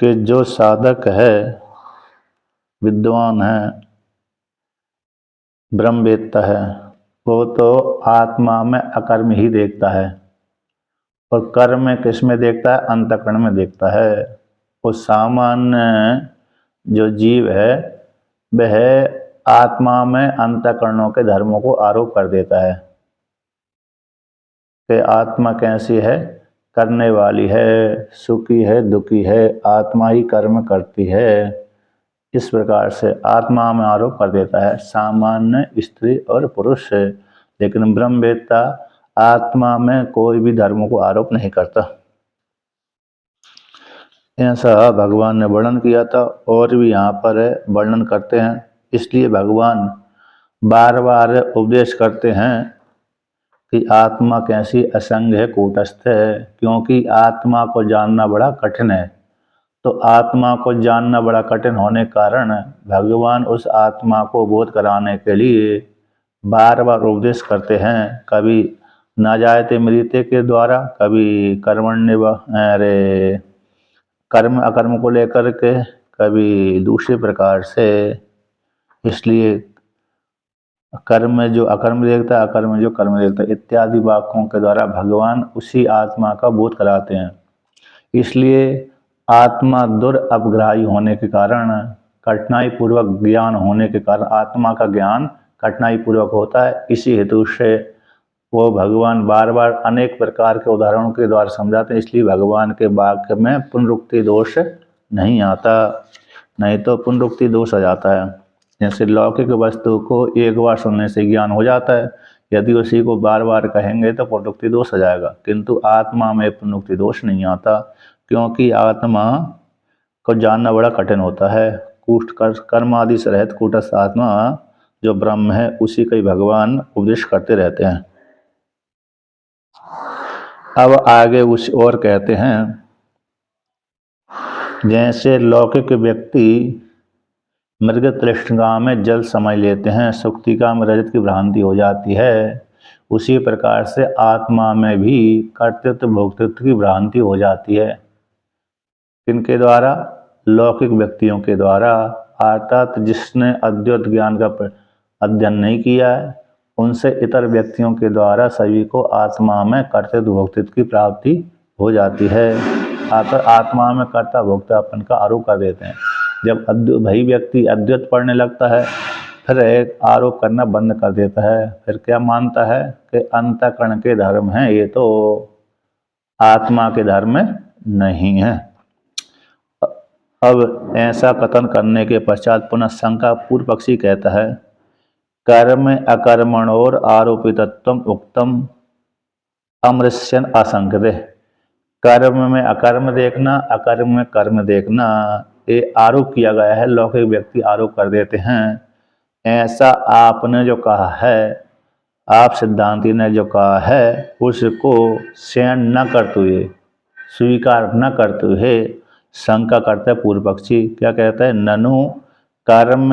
कि जो साधक है, विद्वान है, ब्रह्मवेत्ता है, वो तो आत्मा में अकर्म ही देखता है और कर्म में किस में देखता है? अंतःकरण में देखता है। वो सामान्य जो जीव है वह आत्मा में अंतःकरणों के धर्मों को आरोप कर देता है कि आत्मा कैसी है? करने वाली है, सुखी है, दुखी है, आत्मा ही कर्म करती है। इस प्रकार से आत्मा में आरोप कर देता है, सामान्य स्त्री और पुरुष है। लेकिन ब्रह्मवेत्ता आत्मा में कोई भी धर्मों को आरोप नहीं करता। ऐसा भगवान ने वर्णन किया था और भी यहाँ पर वर्णन करते हैं। इसलिए भगवान बार बार उपदेश करते हैं कि आत्मा कैसी असंग है, कूटस्थ है, क्योंकि आत्मा को जानना बड़ा कठिन है। तो आत्मा को जानना बड़ा कठिन होने के कारण भगवान उस आत्मा को बोध कराने के लिए बार बार उपदेश करते हैं। कभी ना जायते मृत्य के द्वारा, कभी कर्म अकर्म को लेकर के, कभी दूसरे प्रकार से। इसलिए कर्म में जो अकर्म देखता है, अकर्म में जो कर्म देखता है, इत्यादि वाक्यों के द्वारा भगवान उसी आत्मा का बोध कराते हैं। इसलिए आत्मा दुरअपग्राही होने के कारण, कठिनाई पूर्वक ज्ञान होने के कारण, आत्मा का ज्ञान कठिनाई पूर्वक होता है। इसी हेतु से वो भगवान बार बार अनेक प्रकार के उदाहरणों के द्वारा समझाते हैं। इसलिए भगवान के वाक्य में पुनरुक्ति दोष नहीं आता, नहीं तो पुनरुक्ति दोष आ जाता है। जैसे लौकिक वस्तु को एक बार सुनने से ज्ञान हो जाता है, यदि उसी को बार बार कहेंगे तो पुनरुक्ति दोष आ जाएगा। किंतु आत्मा में पुनरुक्ति दोष नहीं आता, क्योंकि आत्मा को जानना बड़ा कठिन होता है। कर्म आदि से रहित कूटस्थ आत्मा जो ब्रह्म है, उसी का ही भगवान उपदेश करते रहते हैं। अब आगे कुछ और कहते हैं, जैसे लौकिक व्यक्ति मृग तृष्णा में जल समझ लेते हैं, सुक्तिका में रजत की भ्रांति हो जाती है, उसी प्रकार से आत्मा में भी कर्तृत्व भोक्तृत्व की भ्रांति हो जाती है। किनके द्वारा? लौकिक व्यक्तियों के द्वारा, अर्थात जिसने अद्वैत ज्ञान का अध्ययन नहीं किया है, उनसे इतर व्यक्तियों के द्वारा सभी को आत्मा में कर्तृत्व भोक्तृत्व की प्राप्ति हो जाती है। आकर आत्मा में कर्ता भोक्तापन का आरोप कर देते हैं। जब वही व्यक्ति अद्वैत पढ़ने लगता है, फिर एक आरोप करना बंद कर देता है। फिर क्या मानता है कि अंतःकरण के धर्म हैं, ये तो आत्मा के धर्म नहीं है। अब ऐसा कथन करने के पश्चात पुनः शंका पूर्व पक्षी कहता है, कर्म अकर्मणोर आरोपितत्वम उक्तम अमृष्यन असंगते। कर्म में अकर्म देखना, अकर्म में कर्म देखना, ये आरोप किया गया है। लौकिक व्यक्ति आरोप कर देते हैं। ऐसा आपने जो कहा है, आप सिद्धांती ने जो कहा है, उसको शयन न करते हुए, स्वीकार न करते हुए शंका करता है पूर्व पक्षी। क्या कहता है? ननु कर्म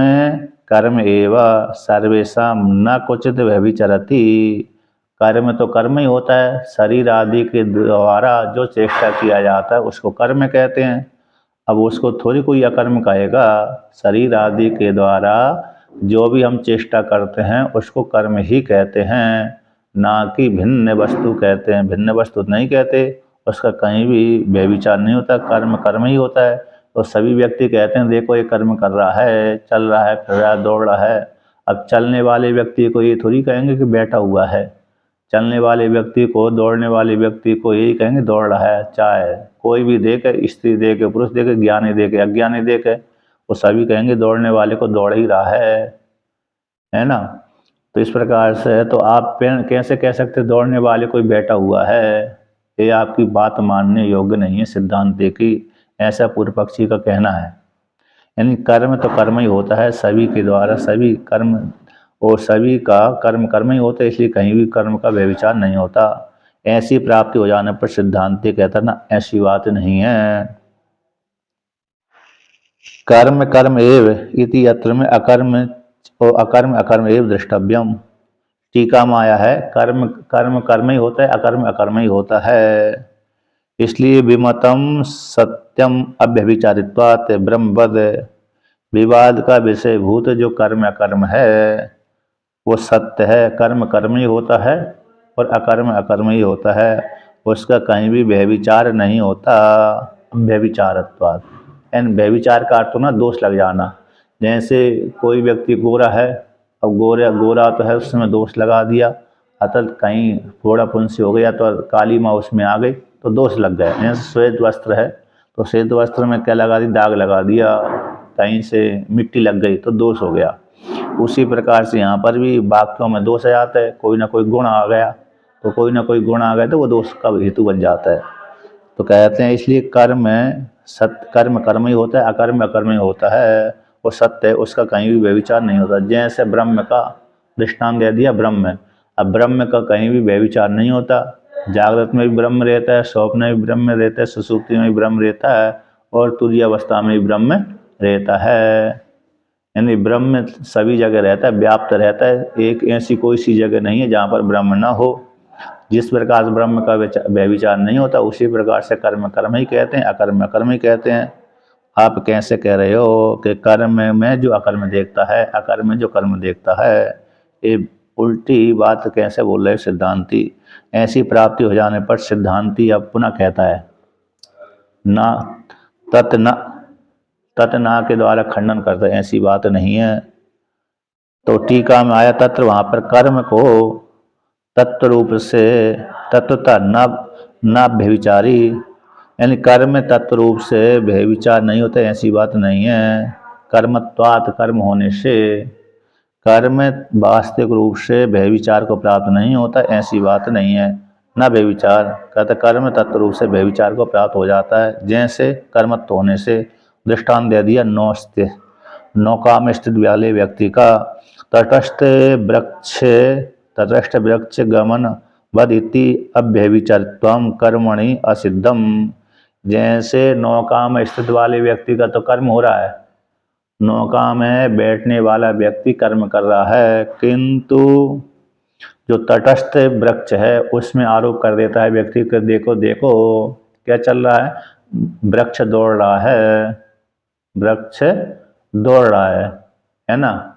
कर्म एवं सर्वेशम न क्वचित व्यभिचरति। कर्म तो कर्म ही होता है, शरीर आदि के द्वारा जो चेष्टा किया जाता है उसको कर्म कहते हैं। अब उसको थोड़ी कोई अकर्म कहेगा। शरीर आदि के द्वारा जो भी हम चेष्टा करते हैं उसको कर्म ही कहते हैं, ना कि भिन्न वस्तु कहते हैं। भिन्न वस्तु नहीं कहते, उसका कहीं भी व्यभिचार नहीं होता, कर्म कर्म ही होता है। तो सभी व्यक्ति कहते हैं देखो ये कर्म कर रहा है, चल रहा है, फिर रहा है, दौड़ रहा है। अब चलने वाले व्यक्ति को ये थोड़ी कहेंगे कि बैठा हुआ है। चलने वाले व्यक्ति को, दौड़ने वाले व्यक्ति को यही कहेंगे दौड़ रहा है। चाहे कोई भी देखे, स्त्री देखे, पुरुष देखे, ज्ञानी देखे, अज्ञानी देखे, वो सभी कहेंगे दौड़ने वाले को दौड़ ही रहा है ना। तो इस प्रकार से तो आप कैसे कह सकते दौड़ने वाले कोई बैठा हुआ है? ये आपकी बात मानने योग्य नहीं है सिद्धांत की, ऐसा पूर्व पक्षी का कहना है। यानी कर्म तो कर्म ही होता है सभी के द्वारा, सभी कर्म और सभी का कर्म कर्म ही होता है, इसलिए कहीं भी कर्म का व्यभिचार नहीं होता। ऐसी प्राप्ति हो जाने पर सिद्धांति कहता ना, ऐसी बात नहीं है। कर्म कर्म एव इति यत्र में अकर्म और अकर्म अकर्म एव द्रष्टव्यम। टीका में आया है कर्म कर्म कर्म ही होता है, अकर्म अकर्म ही होता है। इसलिए विमतम सत्यम अव्यभिचारित्वात् ब्रह्मवद, विवाद का विषय भूत जो कर्म अकर्म है वो सत्य है, कर्म कर्म ही होता है और अकर्म अकर्म ही होता है, उसका कहीं भी व्यभिचार नहीं होता। व्यभिचारत्वात् एन व्यभिचार का अर्थ ना दोष लग जाना। जैसे कोई व्यक्ति गोरा है, अब गोरा तो है उसमें दोष लगा दिया, अतः कहीं थोड़ा पुंसी हो गया तो काली माँ उसमें आ गई तो दोष लग गया। जैसे श्वेत वस्त्र है तो श्वेत वस्त्र में क्या लगा दी, दाग लगा दिया, कहीं से मिट्टी लग गई तो दोष हो गया। उसी प्रकार से यहाँ पर भी वाक्यों में दोष आ जाता है, कोई ना कोई गुण आ गया तो कोई ना कोई गुण आ गया तो वो दोष का हेतु बन जाता है। तो कहते हैं इसलिए कर्म सत्य, कर्म कर्म ही होता है, अकर्म अकर्म ही होता है, वो सत्य है, उसका कहीं भी व्यभिचार नहीं होता। जैसे ब्रह्म का दृष्टांत दे दिया, ब्रह्म, अब ब्रह्म का कहीं भी व्यभिचार नहीं होता। जागृत में भी ब्रह्म रहता है, स्वप्न में भी ब्रह्म रहता है, सुसुप्ति में भी ब्रह्म रहता है और तुरीय अवस्था में भी ब्रह्म रहता है। यानी ब्रह्म सभी जगह रहता है, व्याप्त रहता है, एक ऐसी कोई सी जगह नहीं है जहाँ पर ब्रह्म ना हो। जिस प्रकार से ब्रह्म का व्यभिचार नहीं होता उसी प्रकार से कर्म कर्म ही कहते हैं, अकर्म अकर्म ही कहते हैं। आप कैसे कह रहे हो कि कर्म में जो अकर्म देखता है, अकर्म में जो कर्म देखता है, ये उल्टी बात कैसे बोल रहे हो सिद्धांती। ऐसी प्राप्ति हो जाने पर सिद्धांती अब पुनः कहता है ना तत् ना के द्वारा खंडन करता है, ऐसी बात नहीं है। तो टीका में आया तत्र, वहाँ पर कर्म को तत्व रूप से तत्वता न व्यभिचारी, यानी कर्म में तत्व रूप से व्यभिचार नहीं होता, ऐसी बात नहीं है। कर्मत्वात्, कर्म होने से कर्म वास्तविक रूप से व्यभिचार को प्राप्त नहीं होता, ऐसी बात नहीं है। न व्यभिचार कहते कर्म तत्व रूप से व्यभिचार को प्राप्त हो जाता है। जैसे कर्मत्व होने से दृष्टांत दे दिया नौका में स्थित वाले व्यक्ति का तटस्थ वृक्ष गमन वद इति अव्यभिचारित्वं कर्मणि असिद्धम। जैसे नौका में स्थित वाले व्यक्ति का तो कर्म हो रहा है, नौका में बैठने वाला व्यक्ति कर्म कर रहा है, किंतु जो तटस्थ वृक्ष है उसमें आरोप कर देता है व्यक्ति को, देखो देखो क्या चल रहा है, वृक्ष दौड़ रहा है, वृक्ष दौड़ रहा है ना,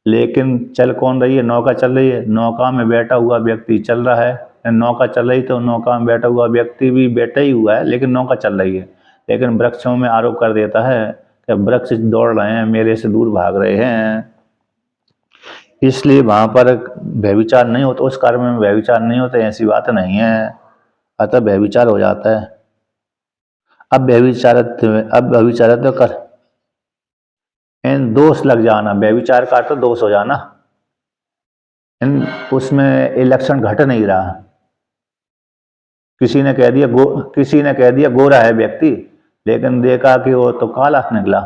लेकिन चल कौन रही है, नौका चल रही है, नौका में बैठा हुआ व्यक्ति चल रहा है। नौका चल रही तो नौका में बैठा हुआ व्यक्ति भी बैठा ही हुआ है, लेकिन नौका चल रही है। लेकिन वृक्षों में आरोप कर देता है कि वृक्ष दौड़ रहे हैं, मेरे से दूर भाग रहे हैं, इसलिए वहाँ पर व्यभिचार नहीं होता, उस कर्म में व्यभिचार नहीं होता, ऐसी बात नहीं है, अतः व्यभिचार हो जाता है। अब व्यभिचारित्व कर इन दोष लग जाना, व्यभिचार का तो दोष हो जाना, इन उसमें इलेक्शन घट नहीं रहा। किसी ने कह दिया गोरा है व्यक्ति, लेकिन देखा कि वो तो काला निकला,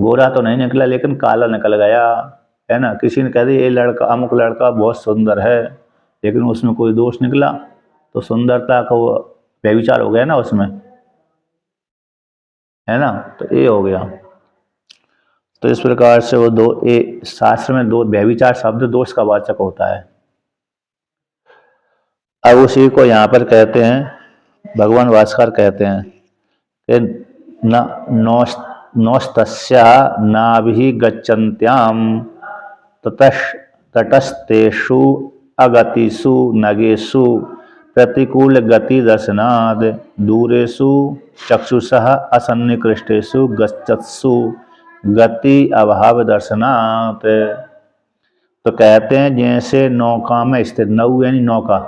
गोरा तो नहीं निकला लेकिन काला निकल गया, है ना। किसी ने कह दिया ये लड़का, अमुक लड़का बहुत सुंदर है, लेकिन उसमें कोई दोष निकला तो सुंदरता का वो व्यभिचार हो गया ना उसमें, है ना। तो ये हो गया। तो इस प्रकार से वो शास्त्र में व्यभिचार शब्द दोष का वाचक होता है। अब उसी को यहाँ पर कहते हैं, भगवान भास्कर कहते हैं कि नौस्तस्या नाभिगच्छन्त्याम तटस्थेषु अगतिषु नगेषु प्रतिकूल गति दर्शनाद दूरेषु चक्षुषः असन्निकृष्टेषु गच्छत्सु गति अभाव दर्शनात्। तो कहते हैं जैसे नौका में स्थित, नौ यानी नौका,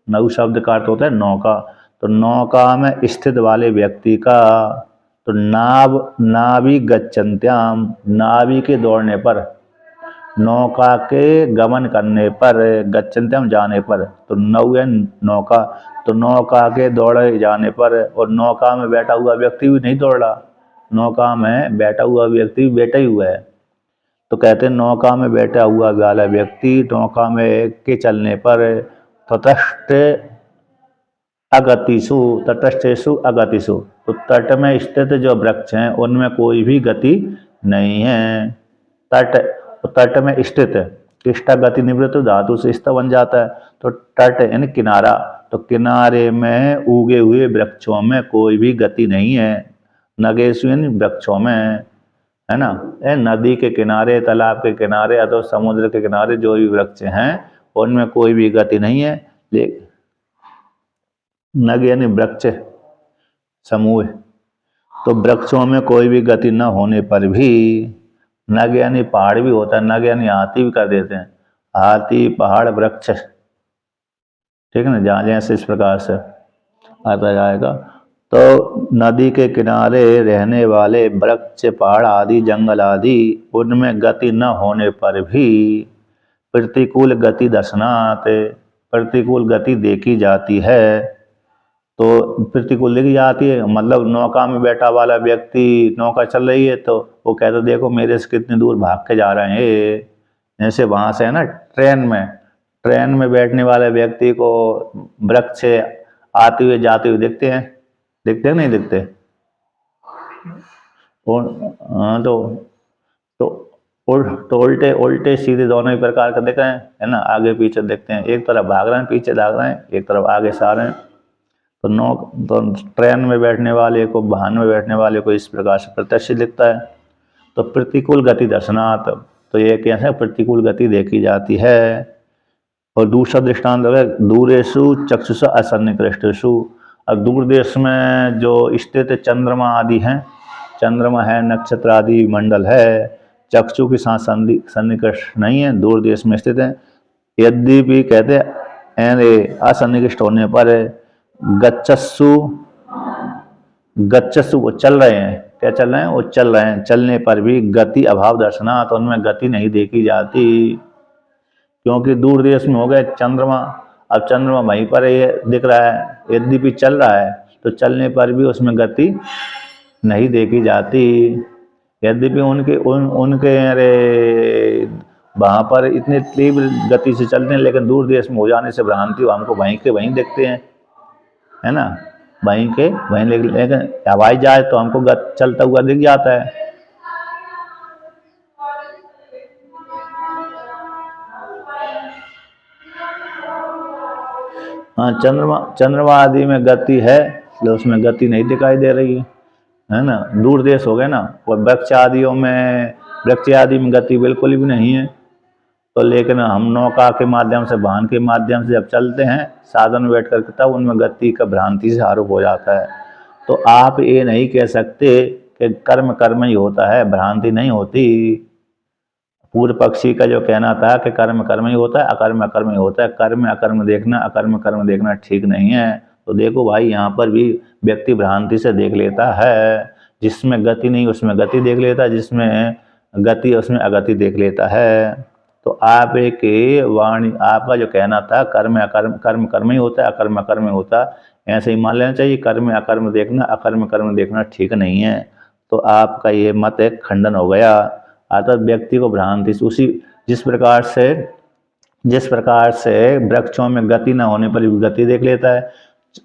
नौ शब्द का अर्थ होता है नौका, तो नौका में स्थित वाले व्यक्ति का तो नाभि गच्छन्त्याम, नाभि के दौड़ने पर, नौका के गमन करने पर, गच्छन्त्याम जाने पर, तो नौ यानी नौका, तो नौका के दौड़े जाने पर, और नौका में बैठा हुआ व्यक्ति भी नहीं दौड़ रहा, नौका में बैठा हुआ व्यक्ति भी बैठा ही हुआ है। तो कहते हैं नौका में बैठा हुआ वाला व्यक्ति नौका में के चलने पर तटस्थेषु अगतिषु, तो तट में स्थित जो वृक्ष हैं उनमें कोई भी गति नहीं है। तट में स्थित, इष्टा गति निवृत्त धातु से स्थ बन जाता है, तो तट यानी किनारा, तो किनारे में उगे हुए वृक्षों में कोई भी गति नहीं है। नगेशु यानी वृक्षों में, है ना। नदी के किनारे, तालाब के किनारे अथवा समुद्र के किनारे जो भी वृक्ष हैं उनमें कोई भी गति नहीं है। नग यानी वृक्ष समूह, तो वृक्षों में कोई भी गति न होने पर भी, नग यानी पहाड़ भी होता है, नग यानी हाथी भी कर देते हैं, हाथी पहाड़ वृक्ष, ठीक है ना। जहाँ जैसे इस प्रकार से आता जाएगा। तो नदी के किनारे रहने वाले वृक्ष, पहाड़ आदि, जंगल आदि, उनमें गति न होने पर भी प्रतिकूल गति दर्शनात्, प्रतिकूल गति देखी जाती है। तो प्रतिकूल देखी जाती है मतलब नौका में बैठा वाला व्यक्ति, नौका चल रही है तो वो कहता देखो मेरे से कितनी दूर भाग के जा रहे हैं। जैसे वहाँ से है ना ट्रेन में बैठने वाले व्यक्ति को वृक्ष आते हुए जाते हुए दिखते हैं, दिखते हैं नहीं दिखते। हाँ तो उल्टे उल्टे सीधे दोनों ही प्रकार का दिख रहे हैं, है ना। आगे पीछे देखते हैं, एक तरफ भाग रहे हैं, पीछे भाग रहे हैं, एक तरफ आगे से आ रहे हैं। तो ट्रेन में बैठने वाले को, वाहन में बैठने वाले को इस प्रकार से प्रत्यक्ष दिखता है। तो प्रतिकूल गति दर्शनात्, तो ये कैसे प्रतिकूल गति देखी जाती है। और दूसरा दृष्टांत है दूरेषु चक्षुष असन्निकृष्टेषु। अब दूर देश में जो स्थित चंद्रमा आदि हैं, चंद्रमा है, नक्षत्र आदि मंडल है, चक्षु के साथ सन्निकृष्ट नहीं है, दूर देश में स्थित है। यद्यपि कहते हैं असन्निकृष्ट होने पर गच्छस्सु, गच्छस्सु वो चल रहे हैं, क्या चल रहे हैं, वो चल रहे हैं, चलने पर भी गति अभाव दर्शना, तो उनमें गति नहीं देखी जाती, क्योंकि दूर देश में हो गए चंद्रमा। अब चंद्रमा वहीं पर ये दिख रहा है, यद्यपि चल रहा है तो चलने पर भी उसमें गति नहीं देखी जाती। यद्यपि उनके अरे वहाँ पर इतने तीव्र गति से चलते हैं, लेकिन दूर देश में हो जाने से भ्रांति हमको वहीं के वहीं देखते हैं, है ना, वहीं के वहीं। लेकिन हवाई जहाज तो हमको चलता हुआ दिख जाता है। हाँ, चंद्रमा आदि में गति है, तो उसमें गति नहीं दिखाई दे रही है ना। दूर देश हो गए ना, और वृक्ष आदियों में, वृक्ष आदि में गति बिल्कुल भी नहीं है। तो लेकिन हम नौका के माध्यम से, वाहन के माध्यम से जब चलते हैं साधन में बैठ करके, तब उनमें गति का भ्रांति से आरोप हो जाता है। तो आप ये नहीं कह सकते कि कर्म कर्म ही होता है, भ्रांति नहीं होती। पूर्व पक्षी का जो कहना था कि कर्म कर्म ही होता है, अकर्म अकर्म ही होता है, कर्म अकर्म देखना, अकर्म कर्म देखना ठीक नहीं है। तो देखो भाई, यहाँ पर भी व्यक्ति भ्रांति से देख लेता है, जिसमें गति नहीं उसमें गति देख लेता है, जिसमें गति उसमें अगति देख लेता है। तो आप एक वाणी, आपका जो कहना था कर्म अकर्म, कर्म कर्म ही होता है, अकर्म अकर्म ही होता है, ऐसे ही मान लेना चाहिए। कर्म अकर्म देखना, अकर्म कर्म देखना ठीक नहीं है। तो आपका ये मत एक खंडन हो गया। अर्थात व्यक्ति को भ्रांति से, उसी जिस प्रकार से वृक्षों में गति न होने पर भी गति देख लेता है,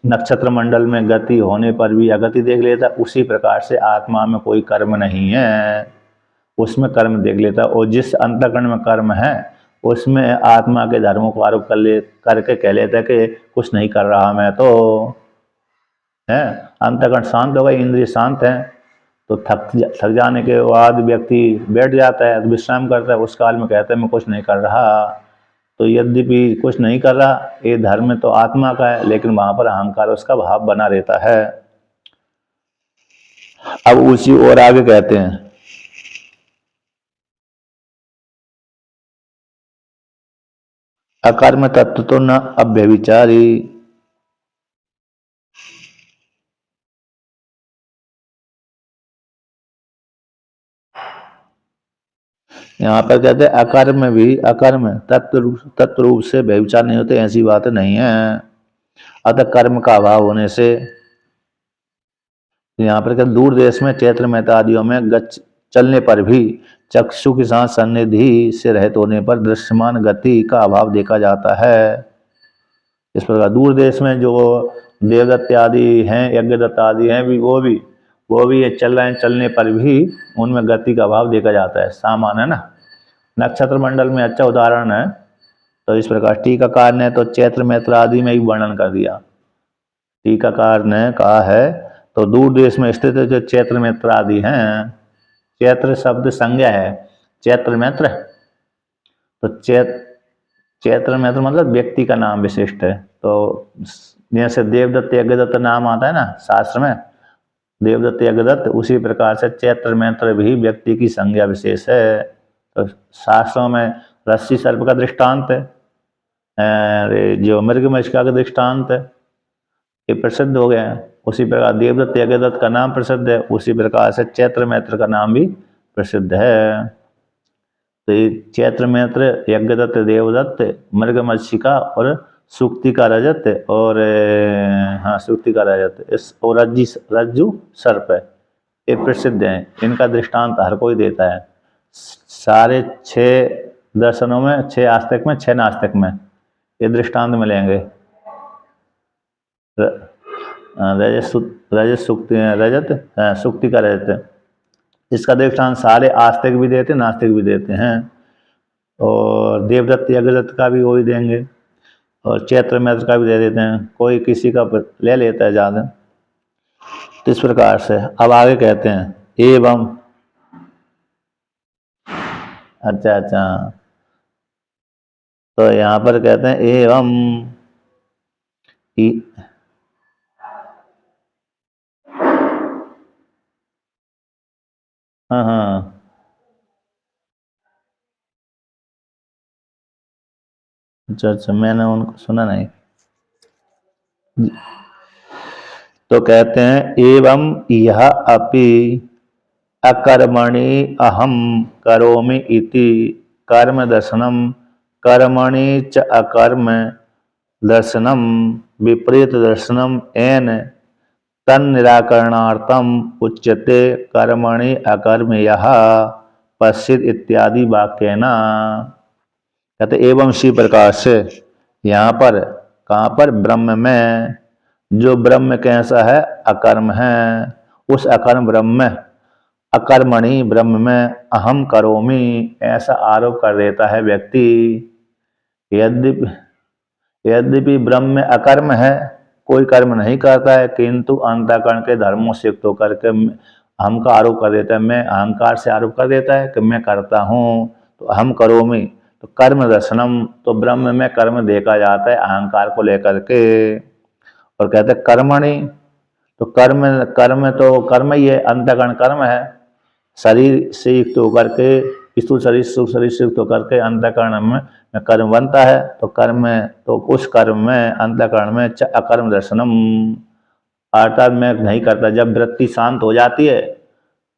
नक्षत्र मंडल में गति होने पर भी अगति देख लेता है, उसी प्रकार से आत्मा में कोई कर्म नहीं है, उसमें कर्म देख लेता है। और जिस अंतःकरण में कर्म है उसमें आत्मा के धर्मों को आरोप करके कह लेता है कि कुछ नहीं कर रहा मैं, तो है अंतःकरण शांत हो गई, इंद्रिय शांत है, तो थक जाने के बाद व्यक्ति बैठ जाता है, विश्राम करता है, उस काल में कहता है मैं कुछ नहीं कर रहा। तो यद्यपि कुछ नहीं कर रहा, ये धर्म तो आत्मा का है, लेकिन वहां पर अहंकार उसका भाव बना रहता है। अब उसी और आगे कहते हैं, अकर्म तत्व तो न अव्यभिचारी। यहाँ पर कहते हैं अकर्म भी, अकर्म तत्व रूप से व्यभिचार नहीं होते, ऐसी बात नहीं है। अतः कर्म का अभाव होने से, यहाँ पर कहते दूर देश में चैत्र मेहता आदियों में चलने पर भी चक्षु के साथ सन्निधि से रहित होने पर दृश्यमान गति का अभाव देखा जाता है। इस प्रकार दूर देश में जो देवदत्त आदि हैं, यज्ञदत्त आदि हैं, वो भी ये चल रहे हैं, चलने पर भी उनमें गति का अभाव देखा जाता है। सामान्य है ना। नक्षत्र मंडल में अच्छा उदाहरण है, तो इस प्रकार टीकाकार ने तो चैत्र मैत्र आदि में ही वर्णन कर दिया। टीकाकार ने कहा है तो दूर देश में स्थित जो चैत्र मैत्र आदि हैं, चैत्र शब्द संज्ञा है, चैत्र मैत्र, तो चैत्र मैत्र मतलब व्यक्ति का नाम विशिष्ट है। तो जैसे देवदत्त यज्ञदत्त नाम आता है ना शास्त्र में, देवदत्त यज्ञदत्त, उसी प्रकार से चैत्र मैत्र भी व्यक्ति की संज्ञा विशेष है। तो शास्त्रों में रस्सी सर्प का दृष्टांत है, जो मृगमृषिका का दृष्टांत है, ये प्रसिद्ध हो गया है। उसी प्रकार देवदत्त यज्ञदत्त का नाम प्रसिद्ध है, उसी प्रकार से चैत्र मैत्र का नाम भी प्रसिद्ध है। तो ये चैत्र मैत्र, यज्ञदत्त, देवदत्त, मृगमृषिका और सूक्ति का रजत और हाँ सूक्ति का रजत, इस और रज्जु सर्प है, ये प्रसिद्ध हैं। इनका दृष्टांत हर कोई देता है। सारे 6 दर्शनों में, 6 आस्तिक में, 6 नास्तिक में ये दृष्टांत मिलेंगे। रजत सूक्ति का रजत, इसका दृष्टांत सारे आस्तिक भी देते, नास्तिक भी देते हैं। और देवदत्त यज्ञदत्त का भी वही देंगे, और चैत्र मैत्र का भी दे देते हैं, कोई किसी का ले लेता है ज़्यादा। तो इस प्रकार से अब आगे कहते हैं एवं, अच्छा, तो यहाँ पर कहते हैं एवं हाँ, अच्छा, मैंने उनको सुना नहीं। तो कहते हैं एवं यह अपि अकर्मणि अहम करोमि इति कर्म दर्शनम कर्मणि च अकर्म दर्शनम विपरीत दर्शनम एन तन्निराकरणार्थम उच्यते कर्मणि अकर्म यह पश्चित इत्यादि वाक्येन। कहते एवं इसी प्रकार से यहाँ पर, कहाँ पर, ब्रह्म में, जो ब्रह्म कैसा है, अकर्म है, उस अकर्म ब्रह्म में, अकर्मणि ब्रह्म में अहम करोमि ऐसा आरोप कर देता है व्यक्ति। यद्यपि ब्रह्म में अकर्म है, कोई कर्म नहीं करता है, किंतु अंतःकरण के धर्मों से युक्त होकर के हम का आरोप कर देता है, मैं अहंकार से आरोप कर देता है कि मैं करता हूँ। तो अहम करोमि, तो कर्म दर्शनम, तो ब्रह्म में कर्म देखा जाता है अहंकार को लेकर के। और कहते हैं कर्मणि, तो कर्म ही है, अंतःकरण कर्म है, शरीर से युक्त होकर के, स्थूल शरीर, सूक्ष्म शरीर से युक्त होकर के अंतःकरण में कर्म बनता है। तो कर्म में, तो उस कर्म में, अंतःकरण में अकर्म दर्शनम, अर्थात मैं नहीं करता। जब वृत्ति शांत हो जाती है,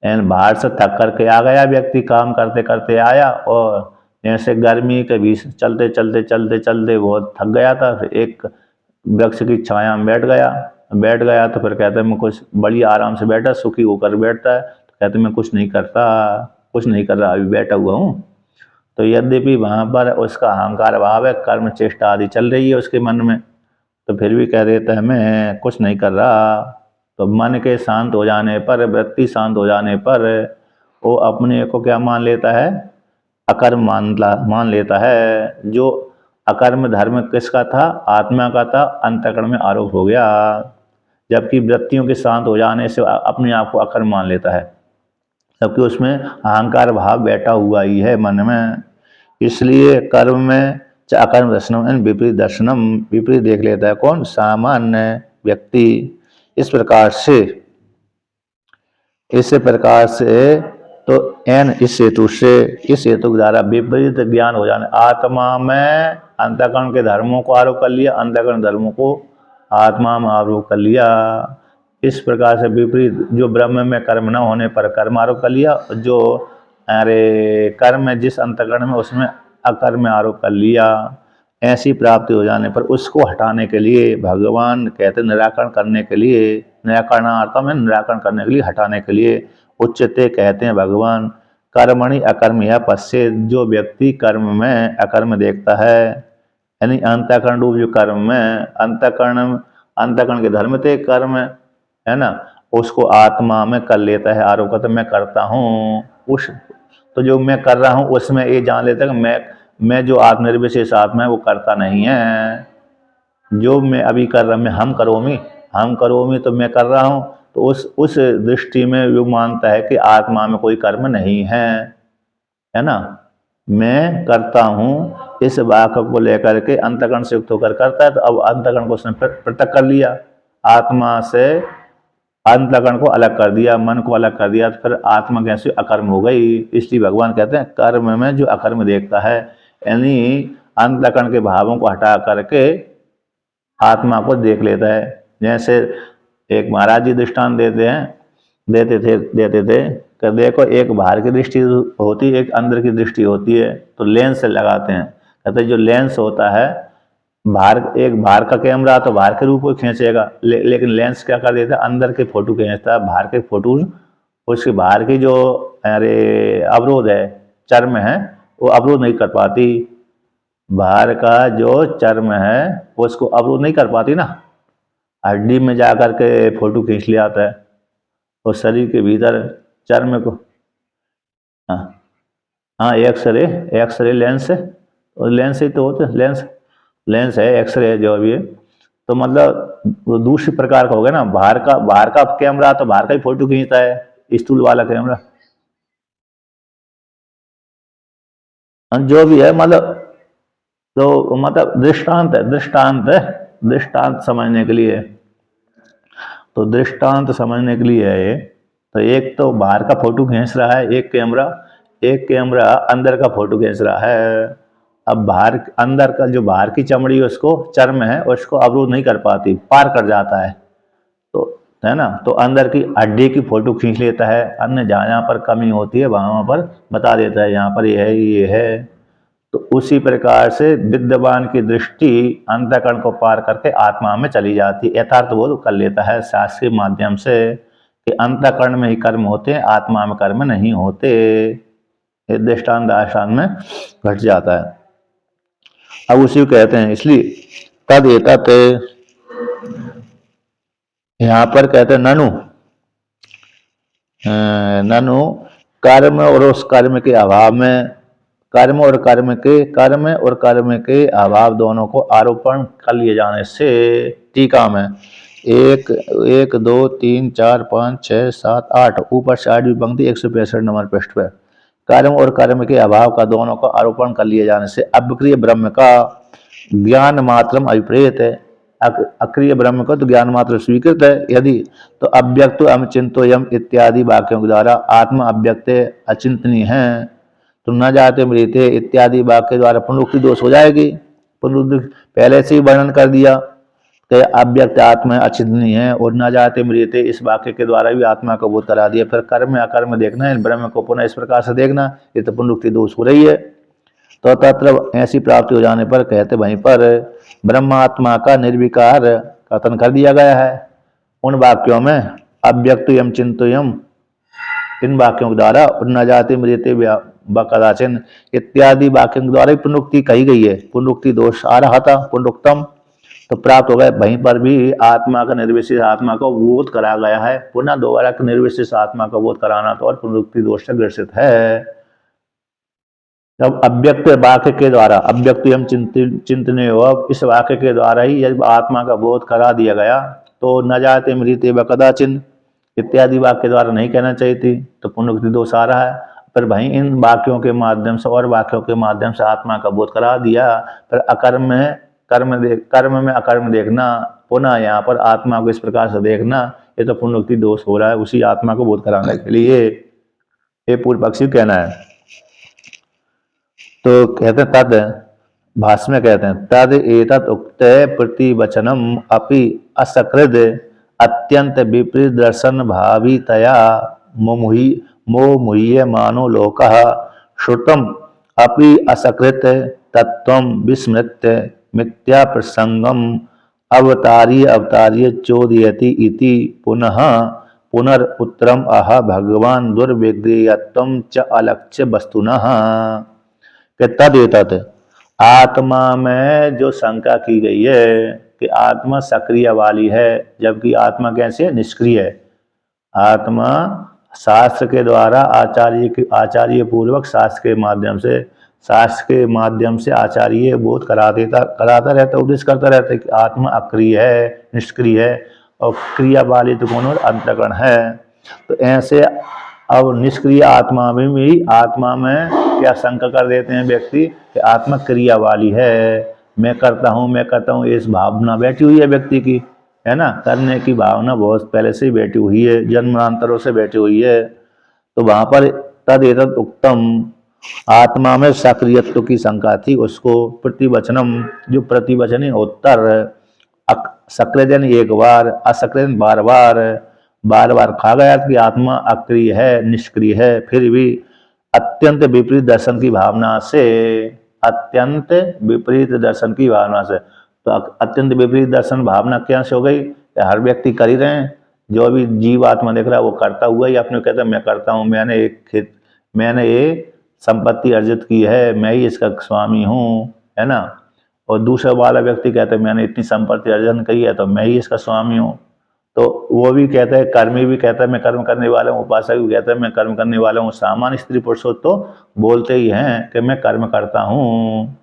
बाहर से थक करके आ गया व्यक्ति, काम करते करते आया, और जैसे गर्मी के बीच चलते चलते बहुत थक गया था, फिर एक वृक्ष की छाया में बैठ गया, तो फिर कहते हैं मैं कुछ बड़ी आराम से बैठा, सुखी होकर बैठता है, तो कहते मैं कुछ नहीं कर रहा, अभी बैठा हुआ हूँ। तो यद्यपि वहाँ पर उसका अहंकार भाव है, कर्म चेष्टा आदि चल रही है उसके मन में, तो फिर भी कह देता है मैं कुछ नहीं कर रहा। तो मन के शांत हो जाने पर, वृत्ति शांत हो जाने पर, वो अपने को क्या मान लेता है, अकर्म मान लेता है। जो अकर्म धर्म किसका था, आत्मा का था, अंतःकरण में आरोप हो गया। जबकि वृत्तियों के शांत हो जाने से अपने आप को अकर्म मान लेता है, जबकि उसमें अहंकार भाव बैठा हुआ ही है मन में। इसलिए कर्म में अकर्म दर्शनम, विपरीत दर्शनम, विपरीत देख लेता है कौन, सामान्य व्यक्ति। इस प्रकार से तो एन, इस हेतु के द्वारा विपरीत ज्ञान हो जाने, आत्मा में अंतःकरण के धर्मों को आरोप कर लिया, अंतःकरण धर्मों को आत्मा में आरोप कर लिया। इस प्रकार से विपरीत, जो ब्रह्म में कर्म न होने पर कर्म आरोप कर लिया, जो कर्म जिस अंतःकरण में, उसमें अकर्म आरोप कर लिया। ऐसी प्राप्ति हो जाने पर उसको हटाने के लिए भगवान कहते निराकरण करने के लिए, निराकरणार्थम है, निराकरण करने के लिए, हटाने के लिए, उच्चते कहते हैं भगवान, कर्मणि अकर्म या पश्चित, जो व्यक्ति कर्म में अकर्म देखता है, यानी अंतःकरण रूप जो कर्म में, अंतःकरण के धर्म थे कर्म है ना, उसको आत्मा में कर लेता है आरोप करता, मैं करता हूँ। तो जो मैं कर रहा हूँ उसमें ये जान लेता है कि मैं जो आत्मनिर्विशेष आत्मा है वो करता नहीं है। जो मैं अभी कर रहा, मैं हम करोमी तो मैं कर रहा हूँ, तो उस दृष्टि में वो मानता है कि आत्मा में कोई कर्म नहीं है ना। मैं करता हूँ इस वाक्य को लेकर के अंतःकरण से युक्त होकर करता है, तो अब अंतःकरण को उसने पृथक कर लिया, आत्मा से अंतःकरण को अलग कर दिया, मन को अलग कर दिया, तो फिर आत्मा कैसे अकर्म हो गई। इसलिए भगवान कहते हैं कर्म में जो अकर्म देखता है, यानी अंतःकरण के भावों को हटा करके आत्मा को देख लेता है। जैसे एक महाराज जी दृष्टांत देते थे कि देखो एक बाहर की दृष्टि होती है, एक अंदर की दृष्टि होती है, तो लेंस से लगाते हैं। कहते जो लेंस होता है, बाहर का कैमरा तो बाहर के रूप को खींचेगा, लेकिन लेंस क्या कर देता है, अंदर के फोटो खींचता है, बाहर के फोटो उसके बाहर की जो अवरोध है, चर्म है, वो अवरोध नहीं कर पाती। बाहर का जो चर्म है उसको अवरोध नहीं कर पाती ना, हड्डी में जा कर के फोटो खींच ले आता है, और शरीर के भीतर चर्म को, हाँ हाँ, एक्सरे लेंस है, और लेंस ही तो होते हैं, लेंस है, एक्सरे है जो भी है। तो मतलब वो दूसरी प्रकार का हो गया ना, बाहर का कैमरा तो बाहर का ही फोटो खींचता है, स्थूल वाला कैमरा, जो भी है मतलब। तो मतलब दृष्टांत समझने के लिए, तो दृष्टांत समझने के लिए है। तो एक तो बाहर का फोटो खींच रहा है एक कैमरा अंदर का फोटो खींच रहा है। अब अंदर का जो बाहर की चमड़ी उसको चर्म है, उसको अवरोध नहीं कर पाती, पार कर जाता है, तो है ना। तो अंदर की हड्डी की फोटो खींच लेता है, अन्य जहाँ पर कमी होती है वहाँ पर बता देता है, यहाँ पर ये है। तो उसी प्रकार से विद्यमान की दृष्टि अंतःकरण को पार करके आत्मा में चली जाती है, यथार्थ बोध कर लेता है शास्त्र के माध्यम से कि अंतःकरण में ही कर्म होते हैं, आत्मा में कर्म नहीं होते। ये दृष्टांत आसान में घट जाता है। अब उसी को कहते हैं, इसलिए तद एतत्, यहाँ पर कहते हैं ननु कर्म और उस कर्म के अभाव में, कर्म और कर्म के अभाव दोनों को आरोपण कर लिए जाने से, टीका में 1 2 3 4 5 6 7 8 ऊपर से 8वीं पंक्ति 165 नंबर पृष्ठ पर, कर्म और कर्म के अभाव का दोनों का आरोपण कर लिए जाने से अक्रिय ब्रह्म का ज्ञान मात्रम अभिप्रेत है। अक्रिय ब्रह्म को तो ज्ञान मात्र स्वीकृत है यदि, तो अव्यक्त अचिंतो यम इत्यादि वाक्यों के द्वारा आत्मा अव्यक्त अचिंतनीय है, तो न जाते मृते इत्यादि वाक्य द्वारा पुनरुक्ति दोष हो जाएगी। पुनरुक्ति पहले से ही वर्णन कर दिया कि अव्यक्त आत्मा अचिंतनीय है, और न जाते मृते इस वाक्य के द्वारा भी आत्मा को बोध करा दिया। फिर कर्म अकर्म देखना है, ब्रह्म को पुनः इस प्रकार से देखना, ये तो पुनरुक्ति दोष हो रही है। तो तत्र ऐसी प्राप्ति हो जाने पर कहते वहीं पर ब्रह्मात्मा का निर्विकार कथन कर दिया गया है। उन वाक्यों में अव्यक्त यम चिंतयम, इन वाक्यों के द्वारा न जाति मृत्य कदाचिन इत्यादि वाक्यों के द्वारा पुनरुक्ति कही गई है, पुनरुक्ति दोष आ रहा था, पुनरुक्तम तो प्राप्त हो गए। वहीं पर भी आत्मा का निर्विशेष आत्मा को बोध करा गया है, पुनः दोबारा निर्विशेष आत्मा का बोध कराना तो और पुनरुक्ति दोष से ग्रसित है। जब अव्यक्त वाक्य के द्वारा, अव्यक्त हम चिंतने हो, इस वाक्य के द्वारा ही यदि आत्मा का बोध करा दिया गया, तो न जाते मृत्य व कदाचिन इत्यादि वाक्य द्वारा नहीं कहना चाहिए थी, तो पुनरुक्ति दोष आ रहा है। फिर भाई इन वाक्यों के माध्यम से और वाक्यों के माध्यम से आत्मा का बोध करा दिया, फिर कर्म में अकर्म देखना, पुनः यहाँ पर आत्मा को इस प्रकार से देखना, ये तो पुनरुक्ति दोष हो रहा है उसी आत्मा को बोध कराने के लिए, ये पूर्व पक्षी कहना है। तो कहते हैं तद, भाष्य में कहते हैं तद एतत् उक्त प्रतिवचनम अपि असकृद अत्यंत विपरीत दर्शन भावितया मोमुह्य मानो लोकः श्रुतम अपि असकृत तत्वं विस्मृत्य मिथ्या प्रसंगम अवतार्य चोदयति इति पुनः पुनरुत्तरम आह भगवान दुर्विग्रहत्वं च अलक्ष्य वस्तुनः। तद एतत्, आत्मा में जो शंका की गई है कि आत्मा सक्रिय वाली है, जबकि आत्मा कैसे है, निष्क्रिय है। आत्मा शास्त्र के द्वारा आचार्य पूर्वक शास्त्र के माध्यम से शास्त्र के माध्यम से आचार्य बोध कराता रहता, उपदेश करता रहता है कि आत्मा अक्रिय है, निष्क्रिय है और क्रिया वाली तो गुण और अंतःकरण है। तो ऐसे अब निष्क्रिय आत्मा में भी, आत्मा में क्या शंका कर देते हैं व्यक्ति कि आत्मा क्रिया वाली है, मैं करता हूँ, इस भावना बैठी हुई है व्यक्ति की, है ना, करने की भावना बहुत पहले से ही बैठी हुई है, जन्मांतरों से बैठी हुई है। तो वहां पर तद एतद उत्तम, आत्मा में सक्रियत्व की शंका थी, उसको प्रतिवचनम, जो प्रतिवचनी उत्तर, सक्रियन एक बार, असक्रियन बार बार, बार बार खा गया कि आत्मा अक्रिय है, निष्क्रिय है, फिर भी अत्यंत विपरीत दर्शन की भावना से, अत्यंत विपरीत दर्शन की भावना से। तो अत्यंत विपरीत दर्शन भावना क्या से हो गई, हर व्यक्ति कर ही रहे हैं, जो भी जीव आत्मा देख रहा है वो करता हुआ ही अपने कहता है मैं करता हूँ, मैंने ये संपत्ति अर्जित की है, मैं ही इसका स्वामी हूँ, है ना। और दूसरा वाला व्यक्ति कहता है मैंने इतनी संपत्ति अर्जन की है तो मैं ही इसका स्वामी हूँ। तो वो भी कहता है, कर्मी भी कहता है मैं कर्म करने वाला हूँ, उपासक भी कहता है मैं कर्म करने वाला हूँ, सामान्य स्त्री पुरुषों तो बोलते ही हैं कि मैं कर्म करता हूँ।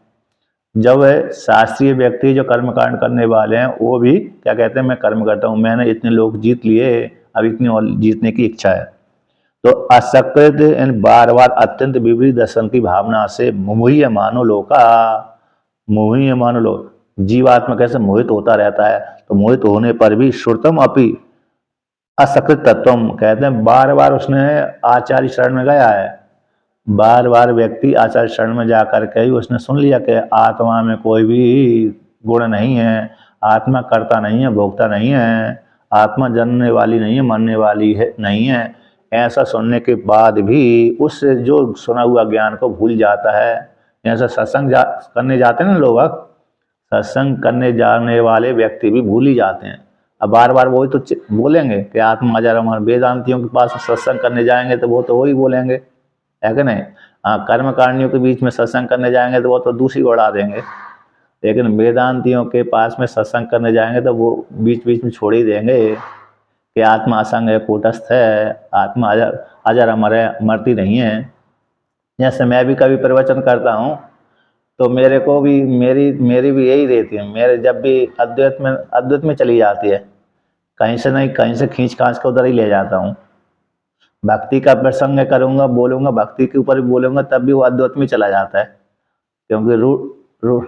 जब शास्त्रीय व्यक्ति जो कर्म कांड करने वाले हैं वो भी क्या कहते हैं, मैं कर्म करता हूँ, मैंने इतने लोग जीत लिए, अब इतने और जीतने की इच्छा है। तो असकृत बार बार अत्यंत विपरीत दर्शन की भावना से मोहीय मानो लोका, मोहीय मानो लोग, जीवात्मा कैसे मोहित होता रहता है, तो मोहित होने पर भी श्रुतम अपि असकृत तत्वम, कहते हैं बार बार उसने आचार्य शरण में गया है, बार बार व्यक्ति आचार्य शरण में जाकर के ही उसने सुन लिया कि आत्मा में कोई भी गुण नहीं है, आत्मा करता नहीं है, भोगता नहीं है, आत्मा जनने वाली नहीं है, मरने वाली है नहीं है। ऐसा सुनने के बाद भी उस जो सुना हुआ ज्ञान को भूल जाता है। ऐसा सत्संग करने जाते हैं ना लोग, सत्संग करने जाने वाले व्यक्ति भी भूल ही जाते हैं। अब बार बार वही तो बोलेंगे कि आत्मा जरा, हमारे वेदांतियों के पास सत्संग करने जाएंगे तो वो तो वही बोलेंगे, है कि नहीं। हाँ, कर्मकांडियों के बीच में सत्संग करने जाएंगे तो वो तो दूसरी उड़ा देंगे, लेकिन वेदांतियों के पास में सत्संग करने जाएंगे तो वो बीच बीच में छोड़ ही देंगे कि आत्मा असंग है, कूटस्थ है, आत्मा अजर अजर अमर है, मरती नहीं है। जैसे मैं भी कभी प्रवचन करता हूँ तो मेरे को भी मेरी मेरी भी यही रहती है, मेरे जब भी अद्वैत में चली जाती है, कहीं से नहीं कहीं से खींच खांच के उधर ही ले जाता हूँ। भक्ति का प्रसंग करूंगा, बोलूंगा, भक्ति के ऊपर भी बोलूंगा, तब भी वो अद्वैत में चला जाता है, क्योंकि रू रू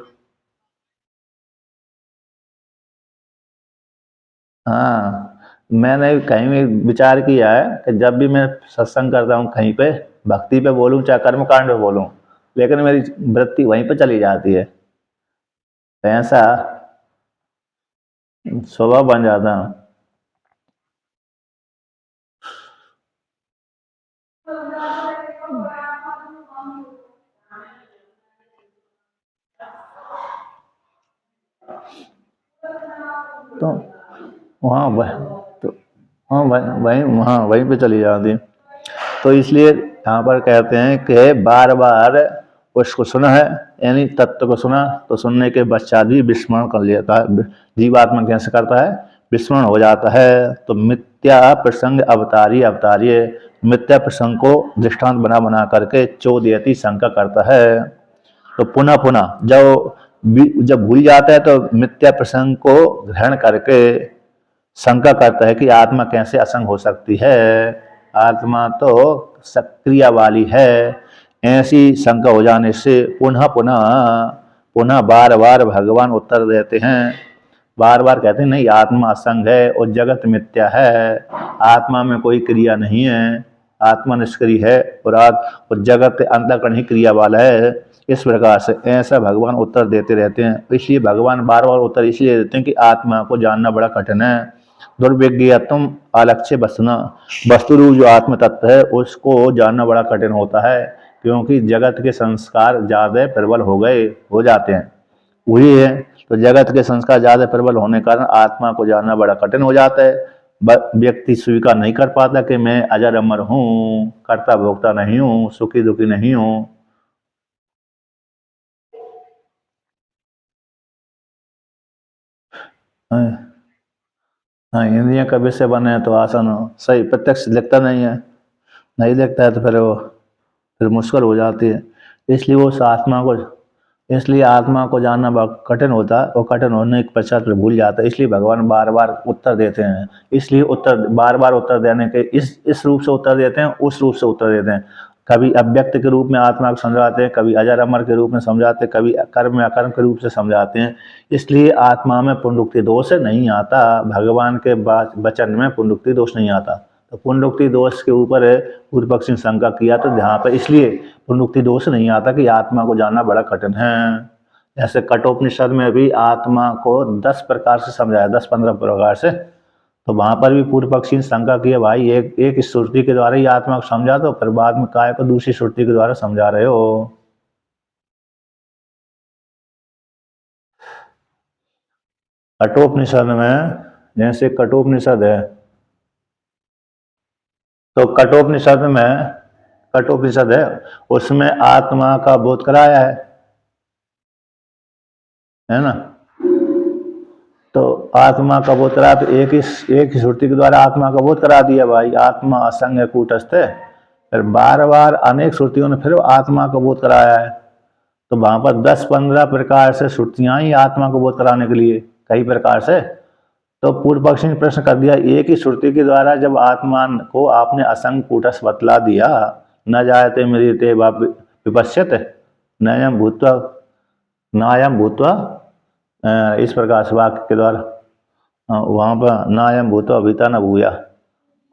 हाँ, मैंने कहीं भी विचार किया है कि जब भी मैं सत्संग करता हूँ कहीं पे, भक्ति पे बोलूँ चाहे कर्मकांड पे बोलूँ, लेकिन मेरी वृत्ति वहीं पे चली जाती है, ऐसा स्वभाव बन जाता है। तो वहाँ वह तो हाँ वहीं हाँ वहीं पे चली जाती है। तो इसलिए यहाँ पर कहते हैं कि बार बार उसको सुना है, यानी तत्व को सुना तो सुनने के पश्चात भी विस्मरण कर लेता है, जीवात्मा कैसे करता है, विस्मरण हो जाता है। तो मिथ्या प्रसंग अवतारिय मिथ्या प्रसंग को दृष्टांत बना बना करके चोदयति शंका करता है। तो पुनः पुनः जब भूल जाता है तो मिथ्या प्रसंग को ग्रहण करके शंका करता है कि आत्मा कैसे असंग हो सकती है, आत्मा तो सक्रिय वाली है। ऐसी शंका हो जाने से पुनः पुनः पुनः बार बार भगवान उत्तर देते हैं, बार बार कहते हैं नहीं आत्मा असंग है और जगत मिथ्या है, आत्मा में कोई क्रिया नहीं है, आत्मा निष्क्रिय है और जगत अंतःकरण ही क्रिया वाला है। इस प्रकार से ऐसा भगवान उत्तर देते रहते हैं। इसलिए भगवान बार बार उत्तर इसलिए देते हैं कि आत्मा को जानना बड़ा कठिन है। दुर्विज्ञतम अलक्ष्य वस्तुना, वस्तुरूप जो आत्म तत्व है उसको जानना बड़ा कठिन होता है, क्योंकि जगत के संस्कार ज़्यादा प्रबल हो जाते हैं, वही है। तो जगत के संस्कार ज़्यादा प्रबल होने के कारण आत्मा को जानना बड़ा कठिन हो जाता है। व्यक्ति स्वीकार नहीं कर पाता कि मैं अजर अमर हूँ, कर्ता भोक्ता नहीं हूँ, सुखी दुखी नहीं हूँ। हाँ, हाँ, इंद्रियां का विषय बने तो आसान हो, सही प्रत्यक्ष दिखता नहीं है, नहीं दिखता है तो फिर मुश्किल हो जाती है। इसलिए वो उस आत्मा को इसलिए आत्मा को जानना बहुत कठिन होता है, और कठिन होने के पश्चात फिर भूल जाता है। इसलिए भगवान बार बार उत्तर देते हैं। इसलिए उत्तर बार बार उत्तर देने के इस रूप से उत्तर देते हैं, उस रूप से उत्तर देते हैं। कभी अव्यक्त के रूप में आत्मा को समझाते हैं, कभी अजर अमर के रूप में समझाते हैं, कभी कर्म या अकर्म के रूप से समझाते हैं। इसलिए आत्मा में पुनरुक्ति दोष नहीं आता, भगवान के वचन में पुनरुक्ति दोष नहीं आता। तो पुनरुक्ति दोष के ऊपर पूर्व पक्षी ने शंका किया, तो यहाँ पर इसलिए पुनरुक्ति दोष नहीं आता कि आत्मा को जानना बड़ा कठिन है। जैसे कठोपनिषद में भी आत्मा को 10 प्रकार से समझाया, 10-15 प्रकार से। तो वहां पर भी पूर्व पक्षी ने शंका की है, भाई एक श्रुति के द्वारा ही आत्मा को समझा दो, फिर बाद में काय को दूसरी श्रुति के द्वारा समझा रहे हो। कठोपनिषद में, जैसे कठोपनिषद है, तो कठोपनिषद है, उसमें आत्मा का बोध कराया है ना। तो आत्मा का बोध करा, तो एक ही श्रुति के द्वारा आत्मा का बोध करा दिया, भाई आत्मा असंग है, कूटस्थ है। फिर बार बार अनेक श्रुतियों ने फिर आत्मा का बोध कराया है। तो वहां पर 10-15 प्रकार से श्रुतियां ही आत्मा को बोध कराने के लिए, कई प्रकार से। तो पूर्व पक्षी ने प्रश्न कर दिया, एक ही श्रुति के द्वारा जब आत्मा को आपने असंग कूटस्थ बतला दिया, न जायते मृते विपश्यत नयम भूत्वा नायम भूत्वा, इस प्रकार से वाक्य के द्वारा वहाँ पर नायम भूत्वा भीता न भूया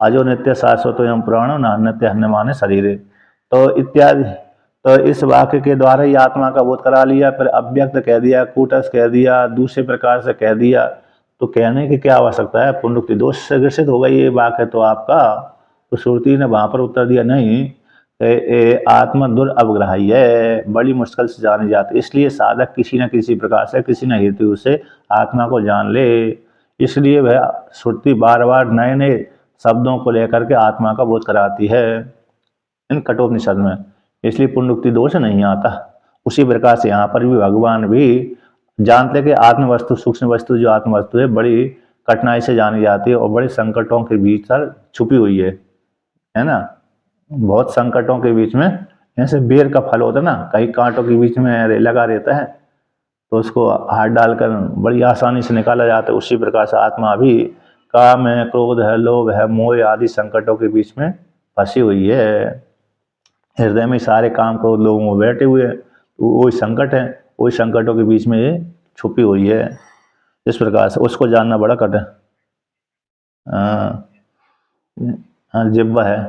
अजो नित्य शाश्वत एवं पुराणो न नित्य हन्यमाने शरीरे, तो इत्यादि। तो इस वाक्य के द्वारा ही आत्मा का बोध करा लिया। फिर अव्यक्त कह दिया, कूटस्थ कह दिया, दूसरे प्रकार से कह दिया। तो कहने की क्या आवश्यकता है, पुनरुक्ति दोष से ग्रसित हो गई ये वाक्य तो आपका। तो श्रुति ने वहां पर उत्तर दिया, नहीं, आत्मा दुर्अवग्राह्य है, बड़ी मुश्किल से जानी जाती, इसलिए साधक किसी न किसी प्रकार से, किसी न हेतु से आत्मा को जान ले। इसलिए वह श्रुति बार बार नए नए शब्दों को लेकर के आत्मा का बोध कराती है इन कठोपनिषद में, इसलिए पुनरुक्ति दोष नहीं आता। उसी प्रकार से यहाँ पर भी भगवान भी जानते कि आत्म वस्तु, सूक्ष्म वस्तु जो आत्म वस्तु है, बड़ी कठिनाई से जानी जाती है और बड़े संकटों के भीतर छुपी हुई है ना। बहुत संकटों के बीच में, जैसे बेर का फल होता है ना, कई कांटों के बीच में लगा रहता है, तो उसको हाथ डालकर बड़ी आसानी से निकाला जाता है। उसी प्रकार से आत्मा भी काम है, क्रोध है, लोभ है, मोह आदि संकटों के बीच में फंसी हुई है। हृदय में सारे काम क्रोध लोगों में बैठे हुए हैं, तो वही संकट है, वही संकटों के बीच में ये छुपी हुई है। इस प्रकार से उसको जानना बड़ा कठिन। जिब्वा है,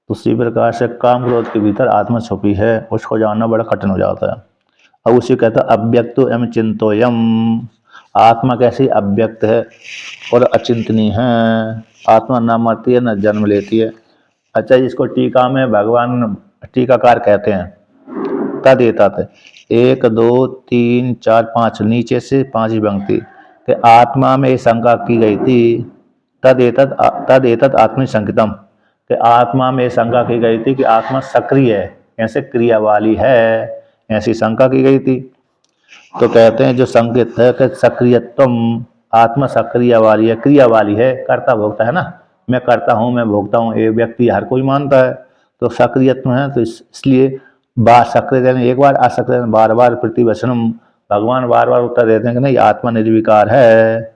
तो उसी प्रकार से काम क्रोध के भीतर आत्मा छुपी है, उसको जानना बड़ा कठिन हो जाता है। अब उसी कहता है अव्यक्तो एवं चिंतोयम, आत्मा कैसी अव्यक्त है और अचिंतनीय है। आत्मा न मरती है, न जन्म लेती है। अच्छा, इसको टीका में भगवान टीकाकार कहते हैं तदेतत 1 2 3 4 5, नीचे से 5 पंक्ति कि आत्मा में शंका की गई थी। तदेतत आत्मी संकितम, कि आत्मा में शंका की गई थी कि आत्मा सक्रिय है, ऐसे क्रिया वाली है, ऐसी शंका की गई थी। तो कहते हैं जो संकेत है कि सक्रियत्वम, आत्मा सक्रिय वाली है, क्रिया वाली है, कर्ता भोक्ता है ना, मैं करता हूँ, मैं भोगता हूँ, ये व्यक्ति हर कोई मानता है। तो सक्रियत्व है, तो इसलिए बार सक्रिय देने एक बार, असक्रिय बार बार, प्रतिवचनम, भगवान बार बार उत्तर देते हैं कि नहीं आत्मा निर्विकार है।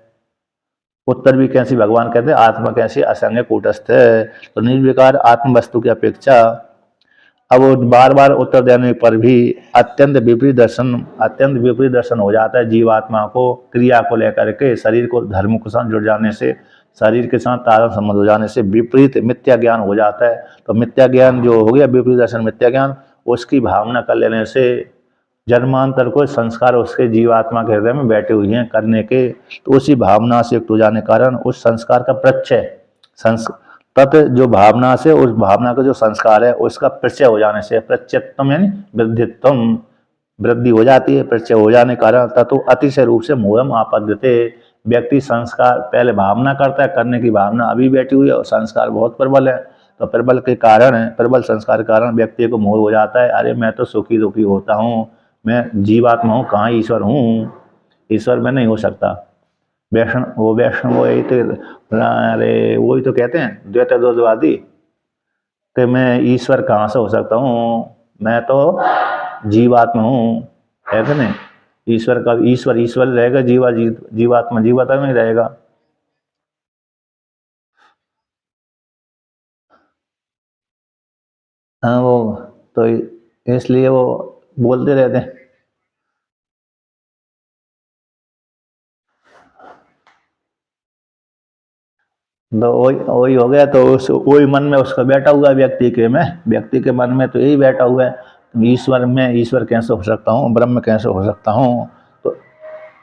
उत्तर भी कैसी भगवान कहते हैं, आत्मा कैसी असंग कूटस्थ है, तो निर्विकार आत्म वस्तु की अपेक्षा। अब वो बार बार उत्तर देने पर भी अत्यंत विपरीत दर्शन हो जाता है जीवात्मा को, क्रिया को लेकर के, शरीर को धर्म के साथ जुड़ जाने से, शरीर के साथ तारतम्य संबंध हो जाने से विपरीत मिथ्या ज्ञान हो जाता है। तो मिथ्या ज्ञान जो हो गया, विपरीत दर्शन मिथ्या ज्ञान, उसकी भावना कर लेने से जन्मांतर को संस्कार उसके जीवात्मा के हृदय में बैठे हुए हैं करने के, तो उसी भावना से युक्त हो जाने के कारण उस संस्कार का प्रत्यय तत् जो भावना से, उस भावना का जो संस्कार है उसका प्रत्यय हो जाने से, प्रत्ययत्म यानी वृद्धित्वम, वृद्धि हो जाती है, प्रत्यय हो जाने के कारण तत्व अतिशय रूप से मोहम आपद्यते, व्यक्ति संस्कार पहले भावना करता है, करने की भावना अभी बैठी हुई है और संस्कार बहुत प्रबल है, तो प्रबल के कारण है, प्रबल संस्कार के कारण व्यक्ति को मोह हो जाता है, अरे मैं तो सुखी दुखी होता हूँ, मैं जीवात्मा हूँ, कहाँ ईश्वर हूँ, ईश्वर में नहीं हो सकता। वैष्णव यही तो, अरे वही तो कहते हैं द्वैतवादी, कि मैं ईश्वर कहाँ से हो सकता हूँ, मैं तो जीवात्मा हूँ, है कि नहीं। ईश्वर का ईश्वर ईश्वर रहेगा, जीवात्मा जीवात्मा में रहेगा। हाँ वो तो इसलिए वो बोलते रहते हैं। तो वही वही हो गया, तो उस वही मन में उसका बैठा हुआ है, व्यक्ति के मन में तो यही बैठा हुआ है, ईश्वर में ईश्वर कैसे हो सकता हूँ, ब्रह्म कैसे हो सकता हूँ। तो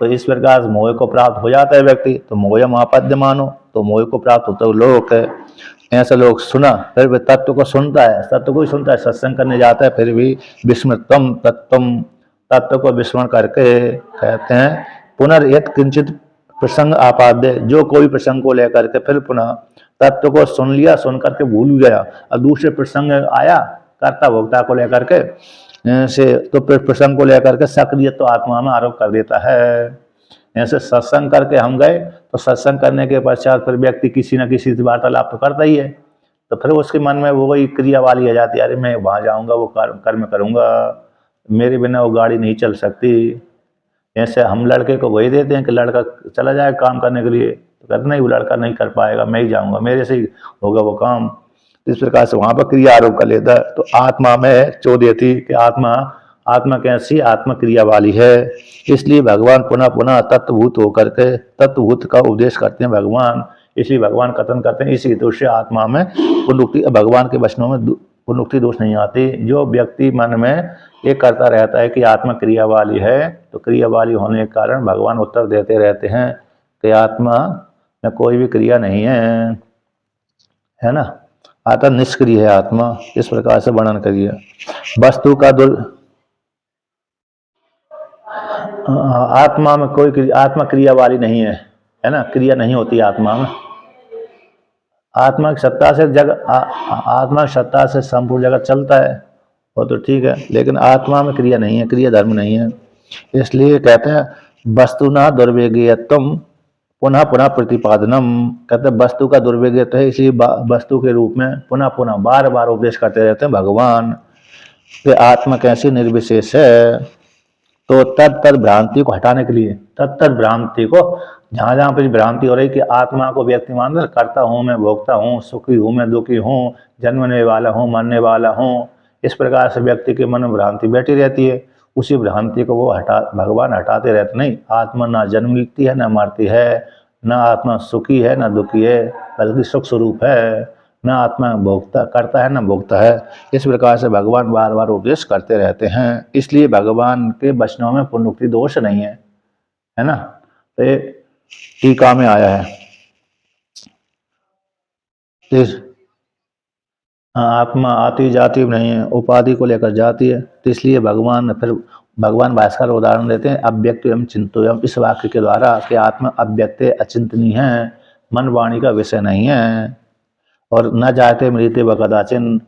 तो इस प्रकार मोह को प्राप्त हो जाता है व्यक्ति, तो मोह महापद्य मानो, तो मोह को प्राप्त होता है लोग है। ऐसे लोग सुना, फिर भी तत्व को सुनता है, तत्व को ही सुनता है, सत्संग करने जाता है, फिर भी विस्मृतम तत्वम, तत्व को विस्मरण करके कहते हैं पुनर्यत किंचित प्रसंग आपाद्य, जो कोई प्रसंग को लेकर के फिर पुनः तत्व को सुन लिया, सुन करके भूल गया, और दूसरे प्रसंग आया कर्ता भोक्ता को लेकर के से, तो फिर प्रसंग को लेकर के सक्रिय तो आत्मा में आरोप कर देता है। ऐसे सत्संग करके हम गए, तो सत्संग करने के पश्चात फिर व्यक्ति किसी न किसी से वार्तालाप तो करता ही है, तो फिर उसके मन में वो वही क्रिया वाली आ जाती है, अरे मैं वहाँ जाऊँगा, वो कर्म करूँगा, मेरे बिना वो गाड़ी नहीं चल सकती। ऐसे हम लड़के को वही देते हैं कि लड़का चला जाए काम करने के लिए, तो कहते नहीं, वो लड़का नहीं कर पाएगा, मैं ही जाऊँगा, मेरे से ही होगा वो काम। इस प्रकार से वहाँ पर क्रिया आरोप कर लेता है। तो आत्मा में चौधरी थी कि आत्मा आत्मा कैसी, आत्मा क्रिया वाली है। इसलिए भगवान पुनः पुनः तत्वभूत होकर के तत्वभूत का उपदेश करते हैं भगवान, इसलिए भगवान कथन करते हैं, इसी दोष से आत्मा में पुनरुक्ति, भगवान के वचनों में पुनरुक्ति दोष नहीं आती। जो व्यक्ति मन में ये करता रहता है कि आत्मा क्रिया वाली है, तो क्रिया वाली होने के कारण भगवान उत्तर देते रहते हैं कि आत्मा में कोई भी क्रिया नहीं है ना, आत्मा निष्क्रिय है, आत्मा इस प्रकार से वर्णन करिए। वस्तु का आत्मा में कोई आत्मा क्रिया वाली नहीं है ना, क्रिया नहीं होती आत्मा में। आत्मा की सत्ता से आत्मा की सत्ता से संपूर्ण जगत चलता है, वो तो ठीक है, लेकिन आत्मा में क्रिया नहीं है, क्रिया धर्म नहीं है। इसलिए कहते हैं वस्तु ना दुर्वेगीयत्वम पुनः पुनः प्रतिपादनम, कहते हैं वस्तु का दुर्वेगीयत्व है, इसलिए वस्तु के रूप में पुनः पुनः बार बार उपदेश करते रहते हैं भगवान कि आत्मा कैसी निर्विशेष है। तो तद भ्रांति को हटाने के लिए, तद भ्रांति को, जहां जहां पर भ्रांति हो रही कि आत्मा को व्यक्ति मान रहा, करता हूं मैं, भोगता हूं, सुखी हूं मैं, दुखी हूं, जन्मने वाला हूं, मरने वाला हूं, इस प्रकार से व्यक्ति के मन में भ्रांति बैठी रहती है। उसी भ्रांति को वो भगवान हटाते रहते। नहीं, आत्मा ना जन्म लेती है ना मरती है, ना आत्मा सुखी है ना दुखी है, बल्कि सुख स्वरूप है, न आत्मा भोगता करता है न भोगता है। इस प्रकार से भगवान बार बार उपदेश करते रहते हैं, इसलिए भगवान के वचनों में पुनरुक्ति दोष नहीं है ना। तो ये टीका में आया है। इस आत्मा आती जाती नहीं है, उपाधि को लेकर जाती है, तो इसलिए भगवान भास्कर उदाहरण देते हैं अव्यक्त एवं चिंतोयम, इस वाक्य के द्वारा कि आत्मा अव्यक्त अचिंतनीय है, मन वाणी का विषय नहीं है। और न जाते मृत्य व कदाचिन,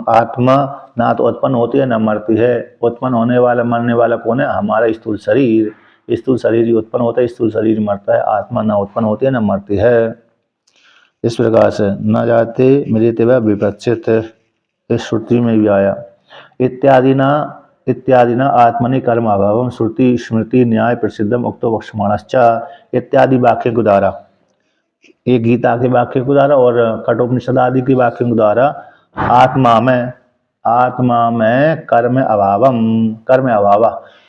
आत्मा ना तो उत्पन्न होती है न मरती है। उत्पन्न होने वाला मरने वाला कौन है, हमारा स्थूल शरीर। स्थूल शरीर ही उत्पन्न होता है, स्थूल शरीर मरता है, आत्मा ना उत्पन्न होती है न मरती है। इस प्रकार से न जाते मृत्य व विपक्षित, इस श्रुति में भी आया। इत्यादि न आत्मनि कर्म अभाव श्रुति स्मृति न्याय प्रसिद्धम उक्तो वक्षमाणश्च, इत्यादि वाक्य के द्वारा, ये गीता के वाक्य के द्वारा और कठोपनिषद आदि के वाक्यों के द्वारा आत्मा में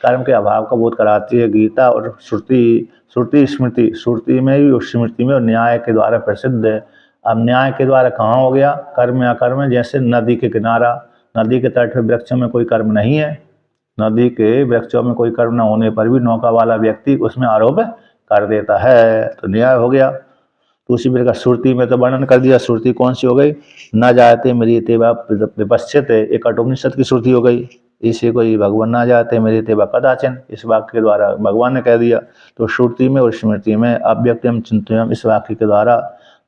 कर्म के अभाव का बोध कराती है गीता और श्रुति श्रुति में भी, स्मृति में और न्याय के द्वारा प्रसिद्ध है। अब न्याय के द्वारा कहाँ हो गया, कर्म या कर्म, जैसे नदी के किनारा, नदी के तट पर वृक्षों में कोई कर्म नहीं है, नदी के वृक्षों में कोई कर्म न होने पर भी नौका वाला व्यक्ति उसमें आरोप कर देता है, तो न्याय हो गया। तो उसी प्रकार श्रुति में तो वर्णन कर दिया, श्रुति कौन सी हो गई, न जाते मृत्य व विपश्चित, एक कठोपनिषद की श्रुति हो गई। इसी को ही भगवान ना जाते मृत्य व कदाचिन, इस वाक्य के द्वारा भगवान ने कह दिया। तो श्रुति में और स्मृति में अव्यक्तम चिंतयम, इस वाक्य के द्वारा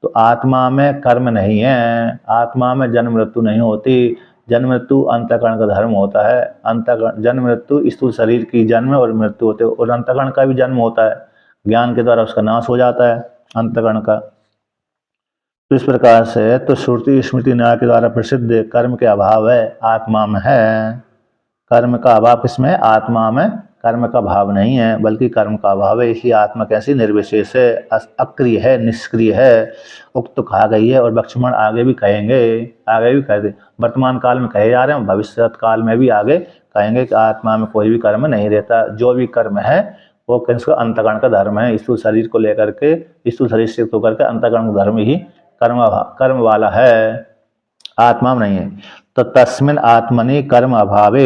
तो आत्मा में कर्म नहीं है, आत्मा में जन्म मृत्यु नहीं होती। जन्म मृत्यु अंतःकरण का धर्म होता है, अंतःकरण जन्म मृत्यु स्थूल शरीर की जन्म और मृत्यु होते हैं, और अंतःकरण का भी जन्म होता है, ज्ञान के द्वारा उसका नाश हो जाता है अंतःकरण का। तो इस प्रकार से तो श्रुति स्मृति न्याय के द्वारा प्रसिद्ध कर्म के अभाव है आत्मा में है। कर्म का अभाव किसमें है? आत्मा में। कर्म का भाव नहीं है बल्कि कर्म का अभाव है, इसलिए आत्मा कैसी निर्विशेष है, अक्रिय है, निष्क्रिय है। उक्त तो कहा गई है और लक्ष्मण आगे भी कहेंगे, आगे भी कह दे, वर्तमान काल में कहे जा रहे हैं, भविष्य काल में भी आगे कहेंगे कि आत्मा में कोई भी कर्म नहीं रहता। जो भी कर्म है वो किसका? अंतःकरण का धर्म है। स्थूल शरीर को लेकर के, स्थूल शरीर से होकर के अंतःकरण का धर्म ही कर्म वाला है, आत्मा में नहीं है। तो तस्मिन् आत्मनि कर्म अभावे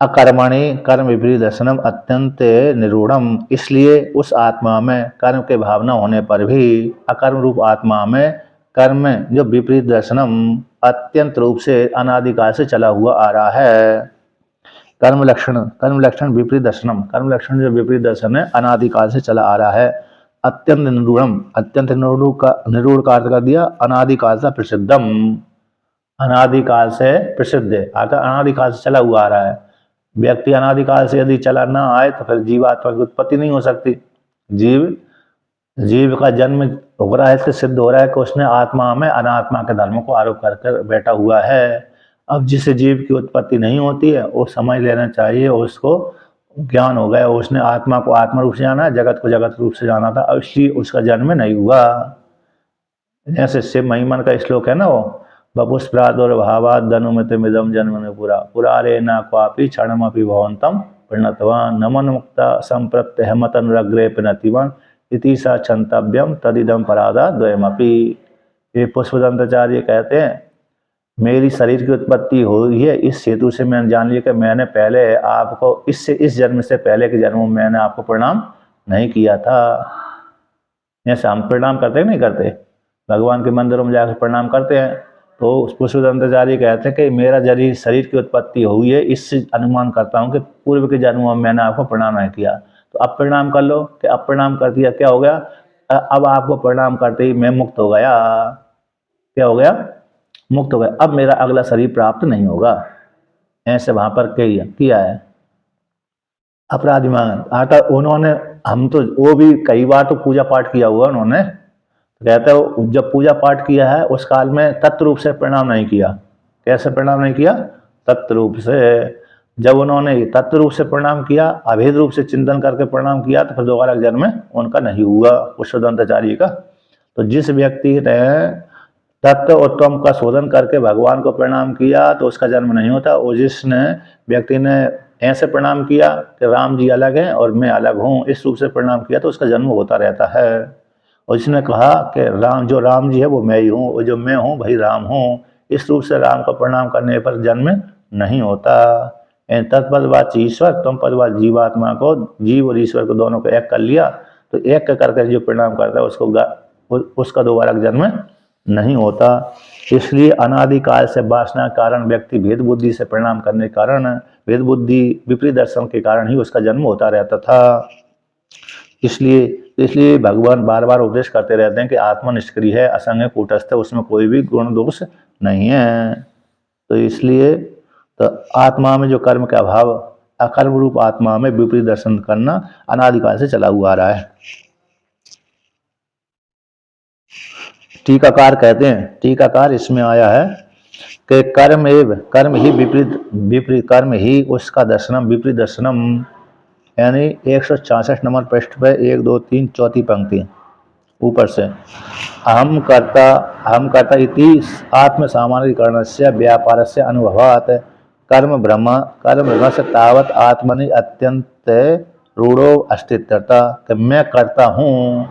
अकर्मणि कर्म विपरीत दर्शनम अत्यंत निरूढ़म। इसलिए उस आत्मा में कर्म के भाव न होने पर भी अकर्म रूप आत्मा में कर्म जो विपरीत दर्शनम अत्यंत रूप से अनादिकाल से चला हुआ आ रहा है। कर्म लक्षण विपरीत दर्शनम, कर्म लक्षण जो विपरीत दर्शन है अनादिकाल से चला आ रहा है। अत्यंत निरूढ़म, अत्यंत निरूढ़ का अर्थ कर दिया अनादिकाल से प्रसिद्धम, अनादिकाल से प्रसिद्ध है अर्थात अनादिकाल से चला हुआ आ रहा है। व्यक्ति अनादिकाल से यदि चला ना आए तो फिर जीवात्मा की उत्पत्ति नहीं हो सकती। जीव का जन्म हो रहा है तो सिद्ध हो रहा है कि उसने आत्मा में अनात्मा के धर्मों को आरोप कर बैठा हुआ है। अब जिस जीव की उत्पत्ति नहीं होती है वो समझ लेना चाहिए, उसको ज्ञान हो गया, उसने आत्मा को आत्मा रूप से जाना, जगत को जगत रूप से जाना था, अब इसलिए उसका जन्म नहीं हुआ। जैसे शिव महिमन का श्लोक है ना, वो बपुष्प्रादुर्भावात् धनुमितमिदं जन्मनि पुरा पुरारे न क्वापि क्षणमपि भवन्तं प्रणतवान् नमन मुक्ता संप्रत्यहमतनुरग्रे पिनतिवान् इति सा क्षन्तव्यम तदिदं परादा द्वयमपि। ये पुष्पदंताचार्य कहते हैं मेरी शरीर की उत्पत्ति हुई है इस हेतु से मैंने जान लिया कि मैंने पहले आपको इस जन्म से पहले के जन्मों में मैंने आपको प्रणाम नहीं किया था। जैसे हम प्रणाम करते नहीं करते, भगवान के मंदिरों में जाकर प्रणाम करते हैं, तो पुष्पदंताचार्य कहते हैं कि मेरा जरिए शरीर की उत्पत्ति हुई है, इससे अनुमान करता हूँ कि पूर्व के जन्मों में मैंने आपको प्रणाम नहीं किया, तो अब प्रणाम कर लो। कि अब प्रणाम कर दिया क्या हो गया? अब आपको प्रणाम करते ही मैं मुक्त हो गया। क्या हो गया? मुक्त हो गया। अब मेरा अगला शरीर प्राप्त नहीं होगा। ऐसे वहां पर किया है अपराधी मान आता उन्होंने। हम तो वो भी कई बार तो पूजा पाठ किया हुआ उन्होंने, कहते हो जब पूजा पाठ किया है उस काल में तत्व रूप से प्रणाम नहीं किया। कैसे प्रणाम नहीं किया? तत्व रूप से। जब उन्होंने तत्व रूप से प्रणाम किया, अभेद रूप से चिंतन करके प्रणाम किया, तो फिर दोबारा जन्म उनका नहीं हुआ पुष्पदंताचार्य का। तो जिस व्यक्ति ने तत्व उत्तम का शोधन करके भगवान को प्रणाम किया तो उसका जन्म नहीं होता। और जिसने व्यक्ति ने ऐसे प्रणाम किया कि राम जी अलग हैं और मैं अलग हूँ, इस रूप से प्रणाम किया तो उसका जन्म होता रहता है। और जिसने कहा कि राम जी है वो मैं ही हूँ, और जो मैं हूँ वही राम हूँ, इस रूप से राम को प्रणाम करने पर जन्म नहीं होता। तत्पदवाची ईश्वर, तुम पदवाच जीवात्मा को, जीव और ईश्वर को दोनों को एक कर लिया, तो एक करके जो प्रणाम करता है उसका दोबारा जन्म नहीं होता। इसलिए अनादिकाल से वासना कारण व्यक्ति भेद बुद्धि से प्रणाम करने के कारण, भेद बुद्धि विपरीत दर्शन के कारण ही उसका जन्म होता रहता था। इसलिए भगवान बार बार उपदेश करते रहते हैं कि आत्मा निष्क्रिय है, असंग है, कूटस्थ है, उसमें कोई भी गुण दोष नहीं है। तो इसलिए तो आत्मा में जो कर्म का अभाव, अकर्म रूप आत्मा में विपरीत दर्शन करना अनादिकाल से चला हुआ आ रहा है। टीकाकार कहते हैं, टीकाकार इसमें आया है कि कर्म ही विपरीत कर्म ही उसका दर्शनम विपरीत दर्शनम, यानी 166 नंबर पृष्ठ पे 1 2 3 चौथी पंक्ति ऊपर से, हम कर्ता इति आत्म सामान्यीकरणस्य व्यापारस्य अनुभवात् कर्म ब्रह्म से तावत आत्मनि अत्यंत रूढ़ो अस्तित्वता, कि मैं करता हूँ,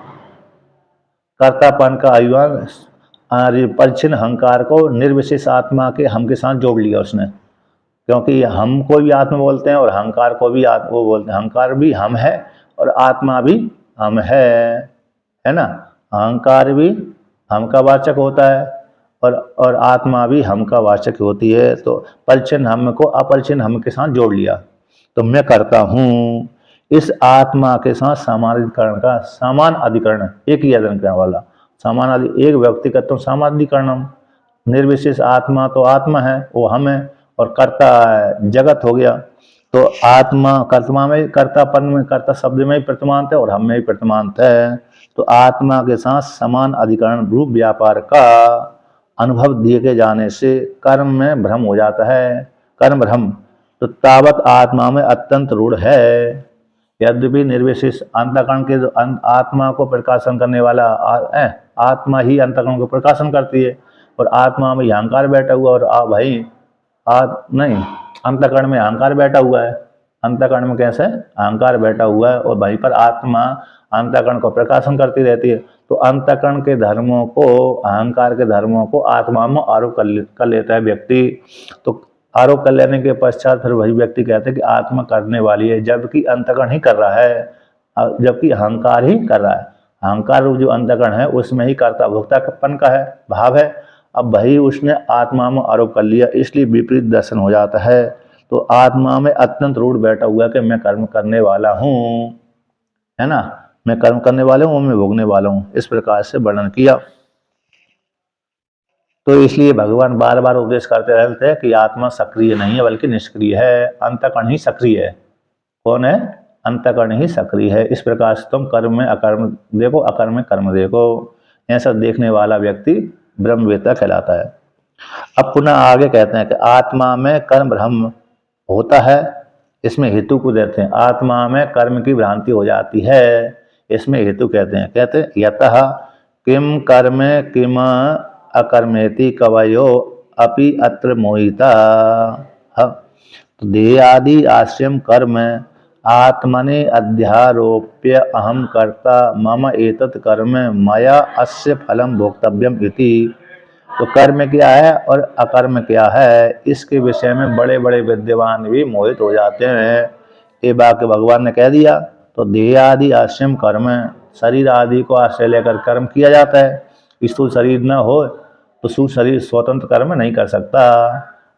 कर्तापन का अभिमान परिचिन्न अहंकार को निर्विशेष आत्मा के हम के साथ जोड़ लिया उसने। क्योंकि हम को भी आत्मा बोलते हैं और अहंकार को भी वो बोलते हैं, अहंकार भी हम है और आत्मा भी हम है ना। अहंकार भी हम का वाचक होता है और आत्मा भी हम का वाचक होती है। तो परिचिन्न हम को अपरिचिन्न हम के साथ जोड़ लिया, तो मैं करता हूँ। इस आत्मा के साथ सामानाधिकरण का, समान अधिकरण एक ही अधिकरण वाला, एक व्यक्तिगत सामानाधिकरणम, निर्विशेष आत्मा तो आत्मा है, वो हम है, और कर्ता जगत हो गया। तो आत्मा कर्तमा में कर्तापन में कर्ता शब्द में ही प्रतिमांत है और हम में ही प्रतिमांत है। तो आत्मा के साथ समान अधिकरण रूप व्यापार का अनुभव दिए के जाने से कर्म में भ्रम हो जाता है, कर्म भ्रम। तो तावत आत्मा में अत्यंत रूढ़ है। यद्यपि निर्विशेष अंतःकरण के आत्मा को प्रकाशन करने वाला आत्मा ही अंतःकरण को प्रकाशन करती है और आत्मा में अहंकार बैठा हुआ और भाई नहीं, अंतःकरण में अहंकार बैठा हुआ है। अंतःकरण में कैसे अहंकार बैठा हुआ है और वहीं पर आत्मा अंतःकरण को प्रकाशन करती रहती है। तो अंतःकरण के धर्मों को, अहंकार के धर्मों को आत्मा में आरोप कर लेता है व्यक्ति। तो आरोप कर लेने के पश्चात फिर वही व्यक्ति कहते हैं कि आत्मा करने वाली है, जबकि अंतःकरण ही कर रहा है, जबकि अहंकार ही कर रहा है। अहंकार जो अंतःकरण है उसमें ही कर्ता भोक्तापन का है भाव है। अब वही उसने आत्मा में आरोप कर लिया, इसलिए विपरीत दर्शन हो जाता है। तो आत्मा में अत्यंत रूढ़ बैठा हुआ है कि मैं कर्म करने वाला हूँ, है ना, मैं कर्म करने वाला हूँ, मैं भोगने वाला हूँ, इस प्रकार से वर्णन किया। तो इसलिए भगवान बार बार उपदेश करते रहते हैं कि आत्मा सक्रिय नहीं है बल्कि निष्क्रिय है, अंतःकरण ही सक्रिय है। कौन है? अंतःकरण ही सक्रिय है। इस प्रकार से तुम कर्म में अकर्म देखो, अकर्म में कर्म देखो। ऐसा देखने वाला व्यक्ति ब्रह्मवेत्ता कहलाता है। अब पुनः आगे कहते हैं कि आत्मा में कर्म भ्रम होता है, इसमें हेतु को देते हैं। आत्मा में कर्म की भ्रांति हो जाती है, इसमें हेतु कहते हैं। कहते हैं यतः किम कर्म किम अकर्मेति कवयो अपि अत्र मोहिता। तो देह आदि आश्रम कर्म आत्मने अध्यारोप्य अहम कर्ता मम एतत् कर्म मया अस्य फलम भोक्तव्यम इति। तो कर्म क्या है और अकर्म क्या है, इसके विषय में बड़े बड़े विद्वान भी मोहित हो जाते हैं। ये वाक्य भगवान ने कह दिया। तो देह आदि आश्रम कर्म, शरीर आदि को आश्रय लेकर कर्म किया जाता है। स्थूल शरीर न हो तो स्थूल शरीर स्वतंत्र कर्म नहीं कर सकता।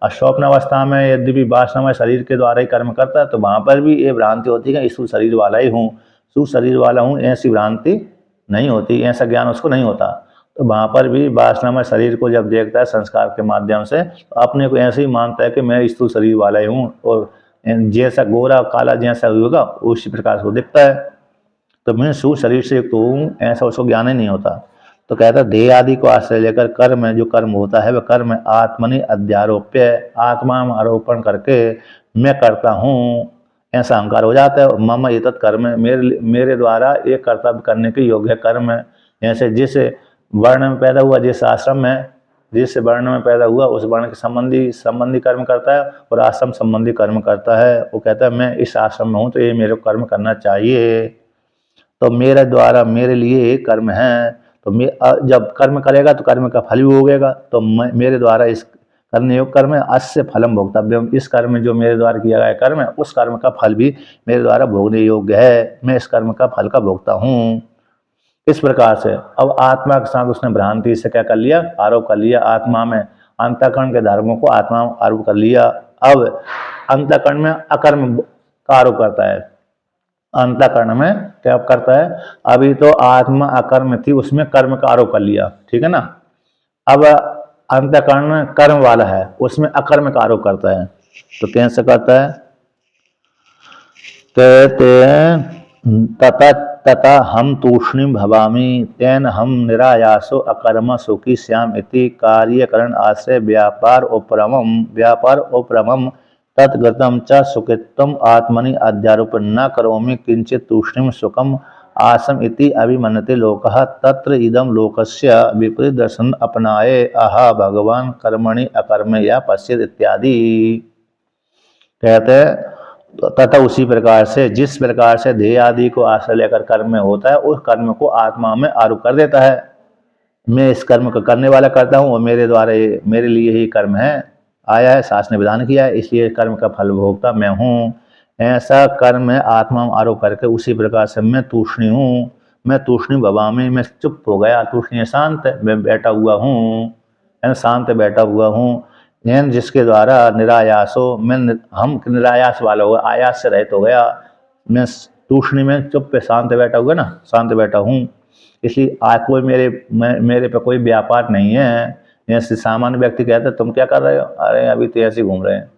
और स्वप्न अवस्था में यद्यपि वासनामय शरीर के द्वारा ही कर्म करता है, तो वहाँ पर भी ये भ्रांति होती है कि स्थूल शरीर वाला ही हूँ, स्थूल शरीर वाला हूँ, ऐसी भ्रांति नहीं होती, ऐसा ज्ञान उसको नहीं होता। तो वहाँ पर भी वासनामय शरीर को जब देखता है संस्कार के माध्यम से, तो अपने को ऐसे ही मानता है कि मैं स्थूल शरीर वाला ही हूँ, और जैसा गोरा काला जैसा होगा उसी प्रकार से वो दिखता है। तो मैं स्थूल शरीर से युक्त हूँ, ऐसा उसको ज्ञान ही नहीं होता। तो कहता है देह आदि को आश्रय लेकर कर्म, जो कर्म होता है वह कर्म आत्मनि अध्यारोप्य, आत्मा में आरोपण करके मैं करता हूँ, ऐसा अहंकार हो जाता है। मम एतत् कर्म, मेरे द्वारा एक कर्तव्य करने के योग्य कर्म है। जैसे जिस वर्ण में पैदा हुआ, जिस आश्रम में, जिस वर्ण में पैदा हुआ उस वर्ण के संबंधी कर्म करता है और आश्रम संबंधी कर्म करता है। वो कहता है मैं इस आश्रम में हूँ तो ये मेरे को कर्म करना चाहिए, तो मेरे द्वारा मेरे लिए ये कर्म है। तो जब कर्म करेगा तो कर्म का फल भी भोगेगा। तो मेरे द्वारा इस करने योग्य कर्म है, अस्य फलम भोक्तव्यम, इस कर्म में जो मेरे द्वारा किया गया कर्म है उस कर्म का फल भी मेरे द्वारा भोगने योग्य है, मैं इस कर्म का फल का भोगता हूँ। इस प्रकार से अब आत्मा के साथ उसने भ्रांति से क्या कर लिया, आरोप कर लिया। आत्मा में अंतःकरण के धर्मों को आत्मा में आरोप कर लिया। अब अंतःकरण में अकर्म का आरोप करता है, अंतःकरण में क्या करता है, अभी तो आत्मा अकर्म थी उसमें कर्म का आरोप कर लिया, ठीक है ना। अब अंतःकरण कर्म वाला है उसमें अकर्म का आरोप करता है। तो कैसे करता है, कहते तथा तथा हम तूष्णीम भवामी तेन हम निरायासो अकर्म सुखी श्याम इति कार्यकरण आश्रय व्यापार उपरमम तत्गतम च सुखित्वम आत्मनि अध्यारोप न करोमि किंचित तूष्णीम सुखम आसम इति अभिमन्यते लोकः तत्र इदम लोकस्य विपरीत दर्शन अपनाए आहा भगवान कर्मणि अकर्म या पश्येत इत्यादि। कहते हैं तथा उसी प्रकार से जिस प्रकार से देह आदि को आश्रय लेकर कर्म में होता है उस कर्म को आत्मा में आरोप कर देता है। मैं इस कर्म को करने वाला करता हूँ और मेरे द्वारा मेरे लिए ही कर्म है, आया है, शास्त्र ने विधान किया है, इसलिए कर्म का फल भोगता मैं हूँ। ऐसा कर्म है आत्मा में आरोप करके उसी प्रकार से मैं तूष्णी हूँ, मैं तूष्णी भवा में मैं चुप हो गया, तूष्णी शांत मैं बैठा हुआ हूँ, शांत बैठा हुआ हूँ। जिसके द्वारा निरायासो मैं हम निरायास वाला हुआ, आयास से रहित हो गया, मैं तूष्णी में चुप पे शांत बैठा हुआ ना, शांत बैठा हूँ। इसलिए आज कोई मेरे पे कोई व्यापार नहीं है। जैसे सामान्य व्यक्ति कहते तुम क्या कर रहे हो, अरे अभी तो ऐसे घूम रहे हैं,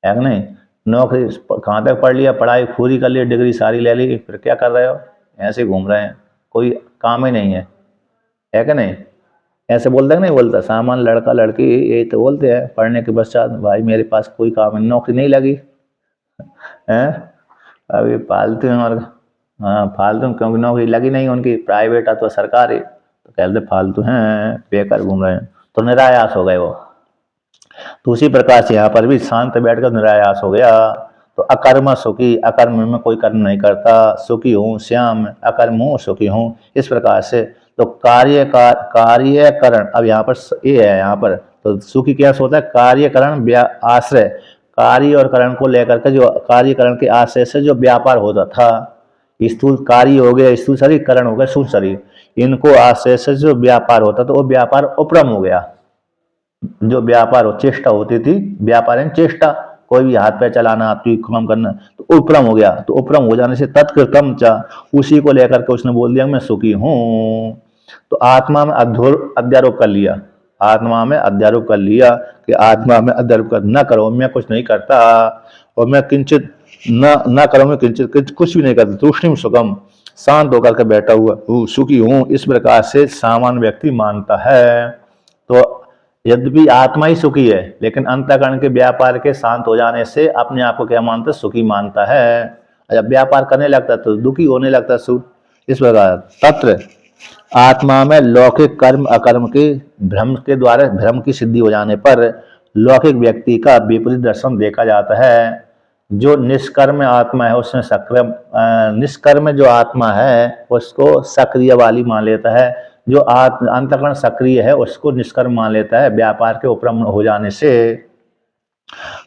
है कि नहीं, नौकरी कहाँ तक पढ़ लिया, पढ़ाई पूरी कर ली, डिग्री सारी ले ली, फिर क्या कर रहे हो, ऐसे ही घूम रहे हैं, कोई काम ही नहीं है कि नहीं? ऐसे बोलते कि नहीं बोलता, सामान्य लड़का लड़की यही तो बोलते हैं पढ़ने के पश्चात, भाई मेरे पास कोई काम नहीं, नौकरी नहीं लगी है। अभी फालतू हैं और हाँ फालतू, क्योंकि नौकरी लगी नहीं उनकी, प्राइवेट अथवा सरकारी, तो कहते फालतू हैं, बेकार घूम रहे हैं, तो निरायास हो गए वो। तो उसी प्रकार से यहाँ पर भी शांत बैठकर निरायास हो गया। तो अकर्म सुखी, अकर्म में कोई कर्म नहीं करता, सुखी हूँ श्याम, अकर्म हूँ सुखी हूँ, इस प्रकार से। तो कार्यकरण, अब यहाँ पर ये है, यहाँ पर तो सुखी क्या होता है, कार्यकरण आश्रय, कार्य और करण को लेकर के, जो कार्यकरण के आश्रय से जो व्यापार होता था, स्थूल कार्य हो गया, स्थूल शरीर, करण हो गया स्थूल शरीर, इनको आश्रय से जो व्यापार होता तो वो व्यापार उपरम हो गया। जो व्यापार हो, चेष्टा होती थी, व्यापार है चेष्टा, कोई भी हाथ पैर चलाना, आपकी काम करना, तो उपरम हो गया। तो उपरम हो जाने से तत्कृतम चा, उसी को लेकर के उसने बोल दिया मैं सुखी हूं। तो आत्मा में अध्यारोप कर लिया, आत्मा में अध्यारोप कर लिया कि आत्मा में अध्यारोप कर, न करो मैं कुछ नहीं करता, और मैं किंचित न करो मैं किंचित कुछ भी नहीं करता, तूष्णिम सुखम, शांत होकर के बैठा हुआ सुखी हूं, इस प्रकार से सामान्य व्यक्ति मानता है। तो यद्यपि आत्मा ही सुखी है, लेकिन अंतःकरण के व्यापार के शांत हो जाने से अपने आप को क्या मानता है, सुखी मानता है। जब व्यापार करने लगता है तो दुखी होने लगता है सुख, इस प्रकार तत्र आत्मा में लौकिक कर्म अकर्म के भ्रम के द्वारा भ्रम की सिद्धि हो जाने पर लौकिक व्यक्ति का विपरीत दर्शन देखा जाता है। जो निष्कर्म आत्मा है उसमें सक्रिय, निष्कर्म जो आत्मा है उसको सक्रिय वाली मान लेता है, जो अंतःकरण सक्रिय है उसको निष्कर्म मान लेता है व्यापार के उपरम हो जाने से।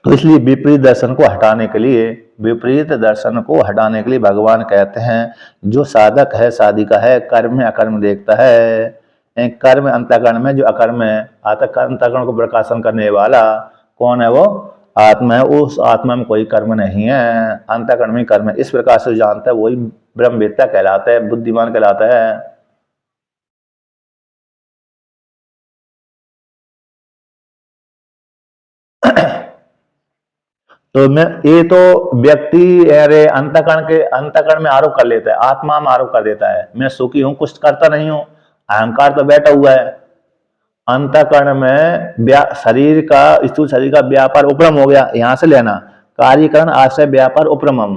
तो इसलिए विपरीत दर्शन को हटाने के लिए, विपरीत दर्शन को हटाने के लिए भगवान कहते हैं जो साधक है साधिका है कर्म में अकर्म देखता है। कर्म अंतःकरण में जो अकर्म है, अंतःकरण को प्रकाशन करने वाला कौन है, वो आत्मा है, उस आत्मा में कोई कर्म नहीं है, अंतःकरण में कर्म है, इस प्रकार से जानता है वही ब्रह्मवेत्ता कहलाता है, बुद्धिमान कहलाता है। तो मैं ये तो व्यक्ति अरे अंतःकरण में आरोप कर लेता है, आत्मा में आरोप कर देता है मैं सुखी हूं, कुछ करता नहीं हूं, अहंकार तो बैठा हुआ है। अंतःकरण में शरीर का, स्थूल शरीर का व्यापार उपरम हो गया, यहां से लेना कार्यकरण आश्रय व्यापार उपरमम।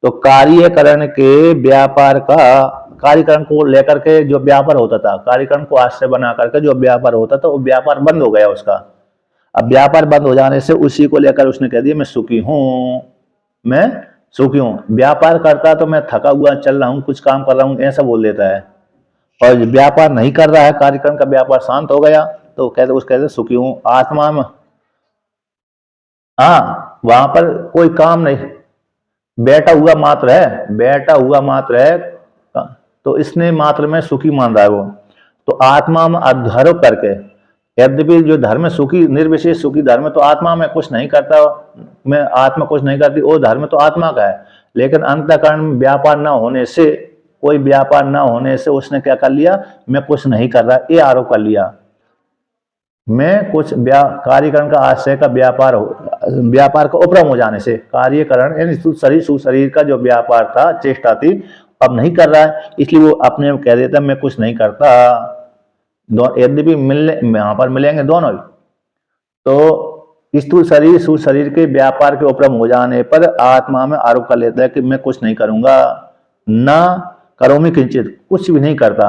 तो कार्यकरण के व्यापार का, कार्यकरण को लेकर के जो व्यापार होता था, कार्यकरण को आश्रय बना करके जो व्यापार होता था वो व्यापार बंद हो गया उसका। अब व्यापार बंद हो जाने से उसी को लेकर उसने कह दिया मैं सुखी हूं, मैं सुखी हूं। व्यापार करता तो मैं थका हुआ चल रहा हूं, कुछ काम कर रहा हूं, ऐसा बोल देता है। और व्यापार नहीं कर रहा है, कार्यक्रम का व्यापार शांत हो गया, तो कहते सुखी हूं आत्मा में। हाँ वहां पर कोई काम नहीं, बैठा हुआ मात्र है, बैठा हुआ मात्र है, तो इसने मात्र में सुखी मान रहा है वो। तो आत्मा में अध्यारोप करके, यद्यपि जो धर्म सुखी निर्विशेष सुखी धर्म तो आत्मा में कुछ नहीं करता, मैं आत्मा कुछ नहीं करती, वो धर्म तो आत्मा का है, लेकिन अंतःकरण व्यापार न होने से, कोई व्यापार न होने से उसने क्या कर लिया, मैं कुछ नहीं कर रहा, ये आरोप कर लिया। मैं कुछ कार्यकरण का आश्रय का व्यापार का उपरम हो जाने से, कार्यकरण यानी शरीर का जो व्यापार था, चेष्टा थी, अब नहीं कर रहा है, इसलिए वो अपने आप कह देता मैं कुछ नहीं करता। यद्यपि मिलने यहां पर मिलेंगे दोनों ही, तो स्थूल शरीर सूक्ष्म शरीर के व्यापार के उपरम हो जाने पर आत्मा में आरोप कर लेता है कि मैं कुछ नहीं करूंगा, न करोमि किंचित, कुछ भी नहीं करता।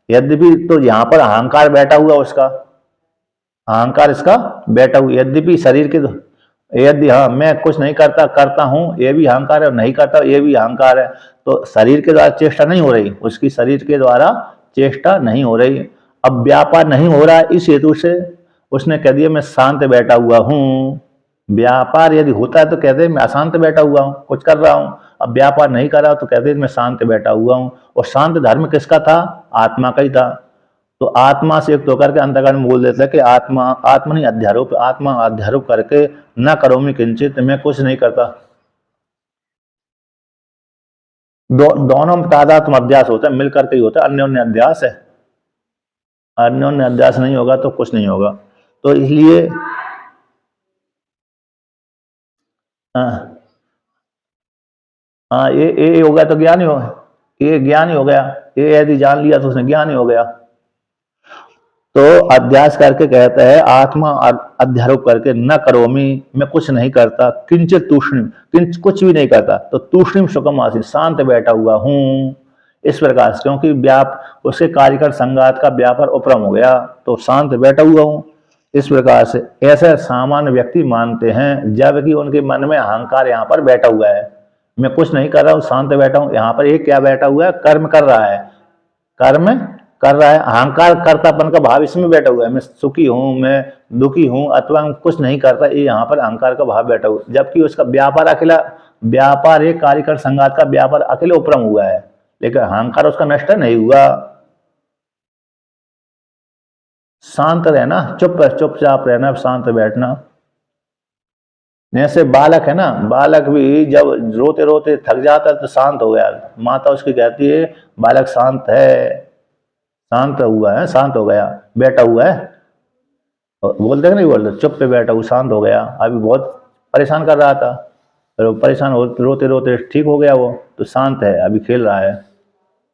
यद्यपि तो यहां पर अहंकार बैठा हुआ, उसका अहंकार इसका बैठा हुआ, यद्यपि शरीर के, यदि हाँ मैं कुछ नहीं करता, करता हूं ये भी अहंकार है, नहीं करता ये भी अहंकार है। तो शरीर के द्वारा चेष्टा नहीं हो रही, उसकी शरीर के द्वारा चेष्टा नहीं हो रही। अब व्यापार नहीं हो रहा है, इस हेतु से उसने कह दिया मैं शांत बैठा हुआ हूं। व्यापार यदि होता है तो कहते मैं अशांत बैठा हुआ हूं, कुछ कर रहा हूं। अब व्यापार नहीं कर रहा तो कहते मैं शांत बैठा हुआ हूं। और शांत धर्म किसका था, आत्मा का ही था। तो आत्मा से युक्त होकर के अंतःकरण में बोल देता है कि आत्मा, आत्मा नहीं अध्यारोप, आत्मा अध्यारोप करके न करोमि किंचित, मैं कुछ नहीं करता। दोनों में तादात्म्य अध्यास होता है, मिलकर के ही होता है, अन्योन्य अध्यास है, अन्योन्य अध्यास नहीं होगा तो कुछ नहीं होगा। तो इसलिए हाँ, ये हो गया तो ज्ञान ही हो, ये ज्ञान ही हो गया। ये यदि जान लिया तो उसने ज्ञान ही हो गया। तो अध्यास करके कहता है आत्मा अध्यारोप करके न करोमी, मैं कुछ नहीं करता, किंचित तूष्णिम, किंच कुछ भी नहीं करता, तो तूष्णिम सुखम आसी, शांत बैठा हुआ हूँ। इस प्रकार से, क्योंकि उसके कार्यकर संगात का व्यापार उपरम हो गया, तो शांत बैठा हुआ हूँ। इस प्रकार से ऐसे सामान्य व्यक्ति मानते हैं, जबकि उनके मन में अहंकार यहाँ पर बैठा हुआ है। मैं कुछ नहीं कर रहा हूँ, शांत बैठा हूँ, यहाँ पर एक क्या बैठा हुआ है, कर्म कर रहा है, कर्म कर रहा है, अहंकार कर्तापन का भाव इसमें बैठा हुआ है। मैं सुखी हूं, मैं दुखी हूं, अथवा कुछ नहीं करता, ये यहाँ पर अहंकार का भाव बैठा हुआ है। जबकि उसका व्यापार अकेला, व्यापार एक कार्यकर संघात का व्यापार अकेले उपरम हुआ है, लेकिन अहंकार उसका नष्ट नहीं हुआ। शांत रहना, चुपचाप रहना, शांत बैठना। जैसे बालक है ना, बालक भी जब रोते रोते थक जाता है तो शांत हो गया, माता उसकी कहती है बालक शांत है, शांत हुआ है, शांत हो गया, बैठा हुआ है। बोलते हैं नहीं, बोलते चुप पे बैठा हुआ, शांत हो गया। अभी बहुत परेशान कर रहा था, फिर परेशान रोते रोते ठीक हो गया, वो तो शांत है, अभी खेल रहा है,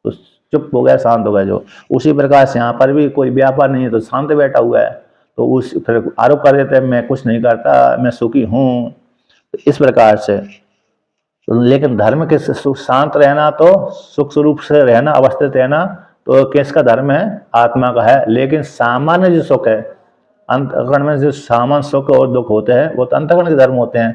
तो चुप हो गया, शांत हो गया। जो उसी प्रकार से यहाँ पर भी कोई व्यापार नहीं है तो शांत बैठा हुआ है, तो उस फिर आरोप कर देते हैं मैं कुछ नहीं करता, मैं सुखी हूँ। तो इस प्रकार से, तो लेकिन धर्म के शांत रहना, तो सुख स्वरूप से रहना, अवस्थित रहना, तो किसका धर्म है, आत्मा का है। लेकिन सामान्य जो सुख है, अंतःकरण में जो सामान्य सुख और दुख होते हैं, वो तो अंतःकरण के धर्म होते हैं,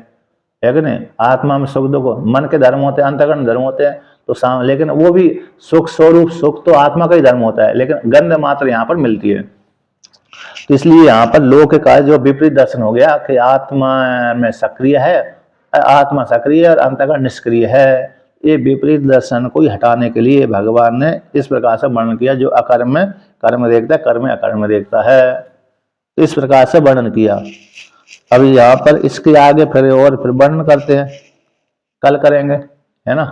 है कि नहीं। आत्मा में सुख दुख मन के धर्म होते हैं, अंतःकरण धर्म होते हैं। तो लेकिन वो भी सुख स्वरूप सुख तो आत्मा का ही धर्म होता है, लेकिन गंध मात्र यहाँ पर मिलती है। तो इसलिए यहाँ पर लोक का जो विपरीत दर्शन हो गया कि आत्मा में सक्रिय है, आत्मा सक्रिय और अंतःकरण निष्क्रिय है। ये विपरीत दर्शन को हटाने के लिए भगवान ने इस प्रकार से वर्णन किया, जो अकर्म में कर्म देखता है, कर्म में अकर्म देखता है, इस प्रकार से वर्णन किया। अभी यहाँ पर इसके आगे फिर और फिर वर्णन करते हैं, कल करेंगे, है ना।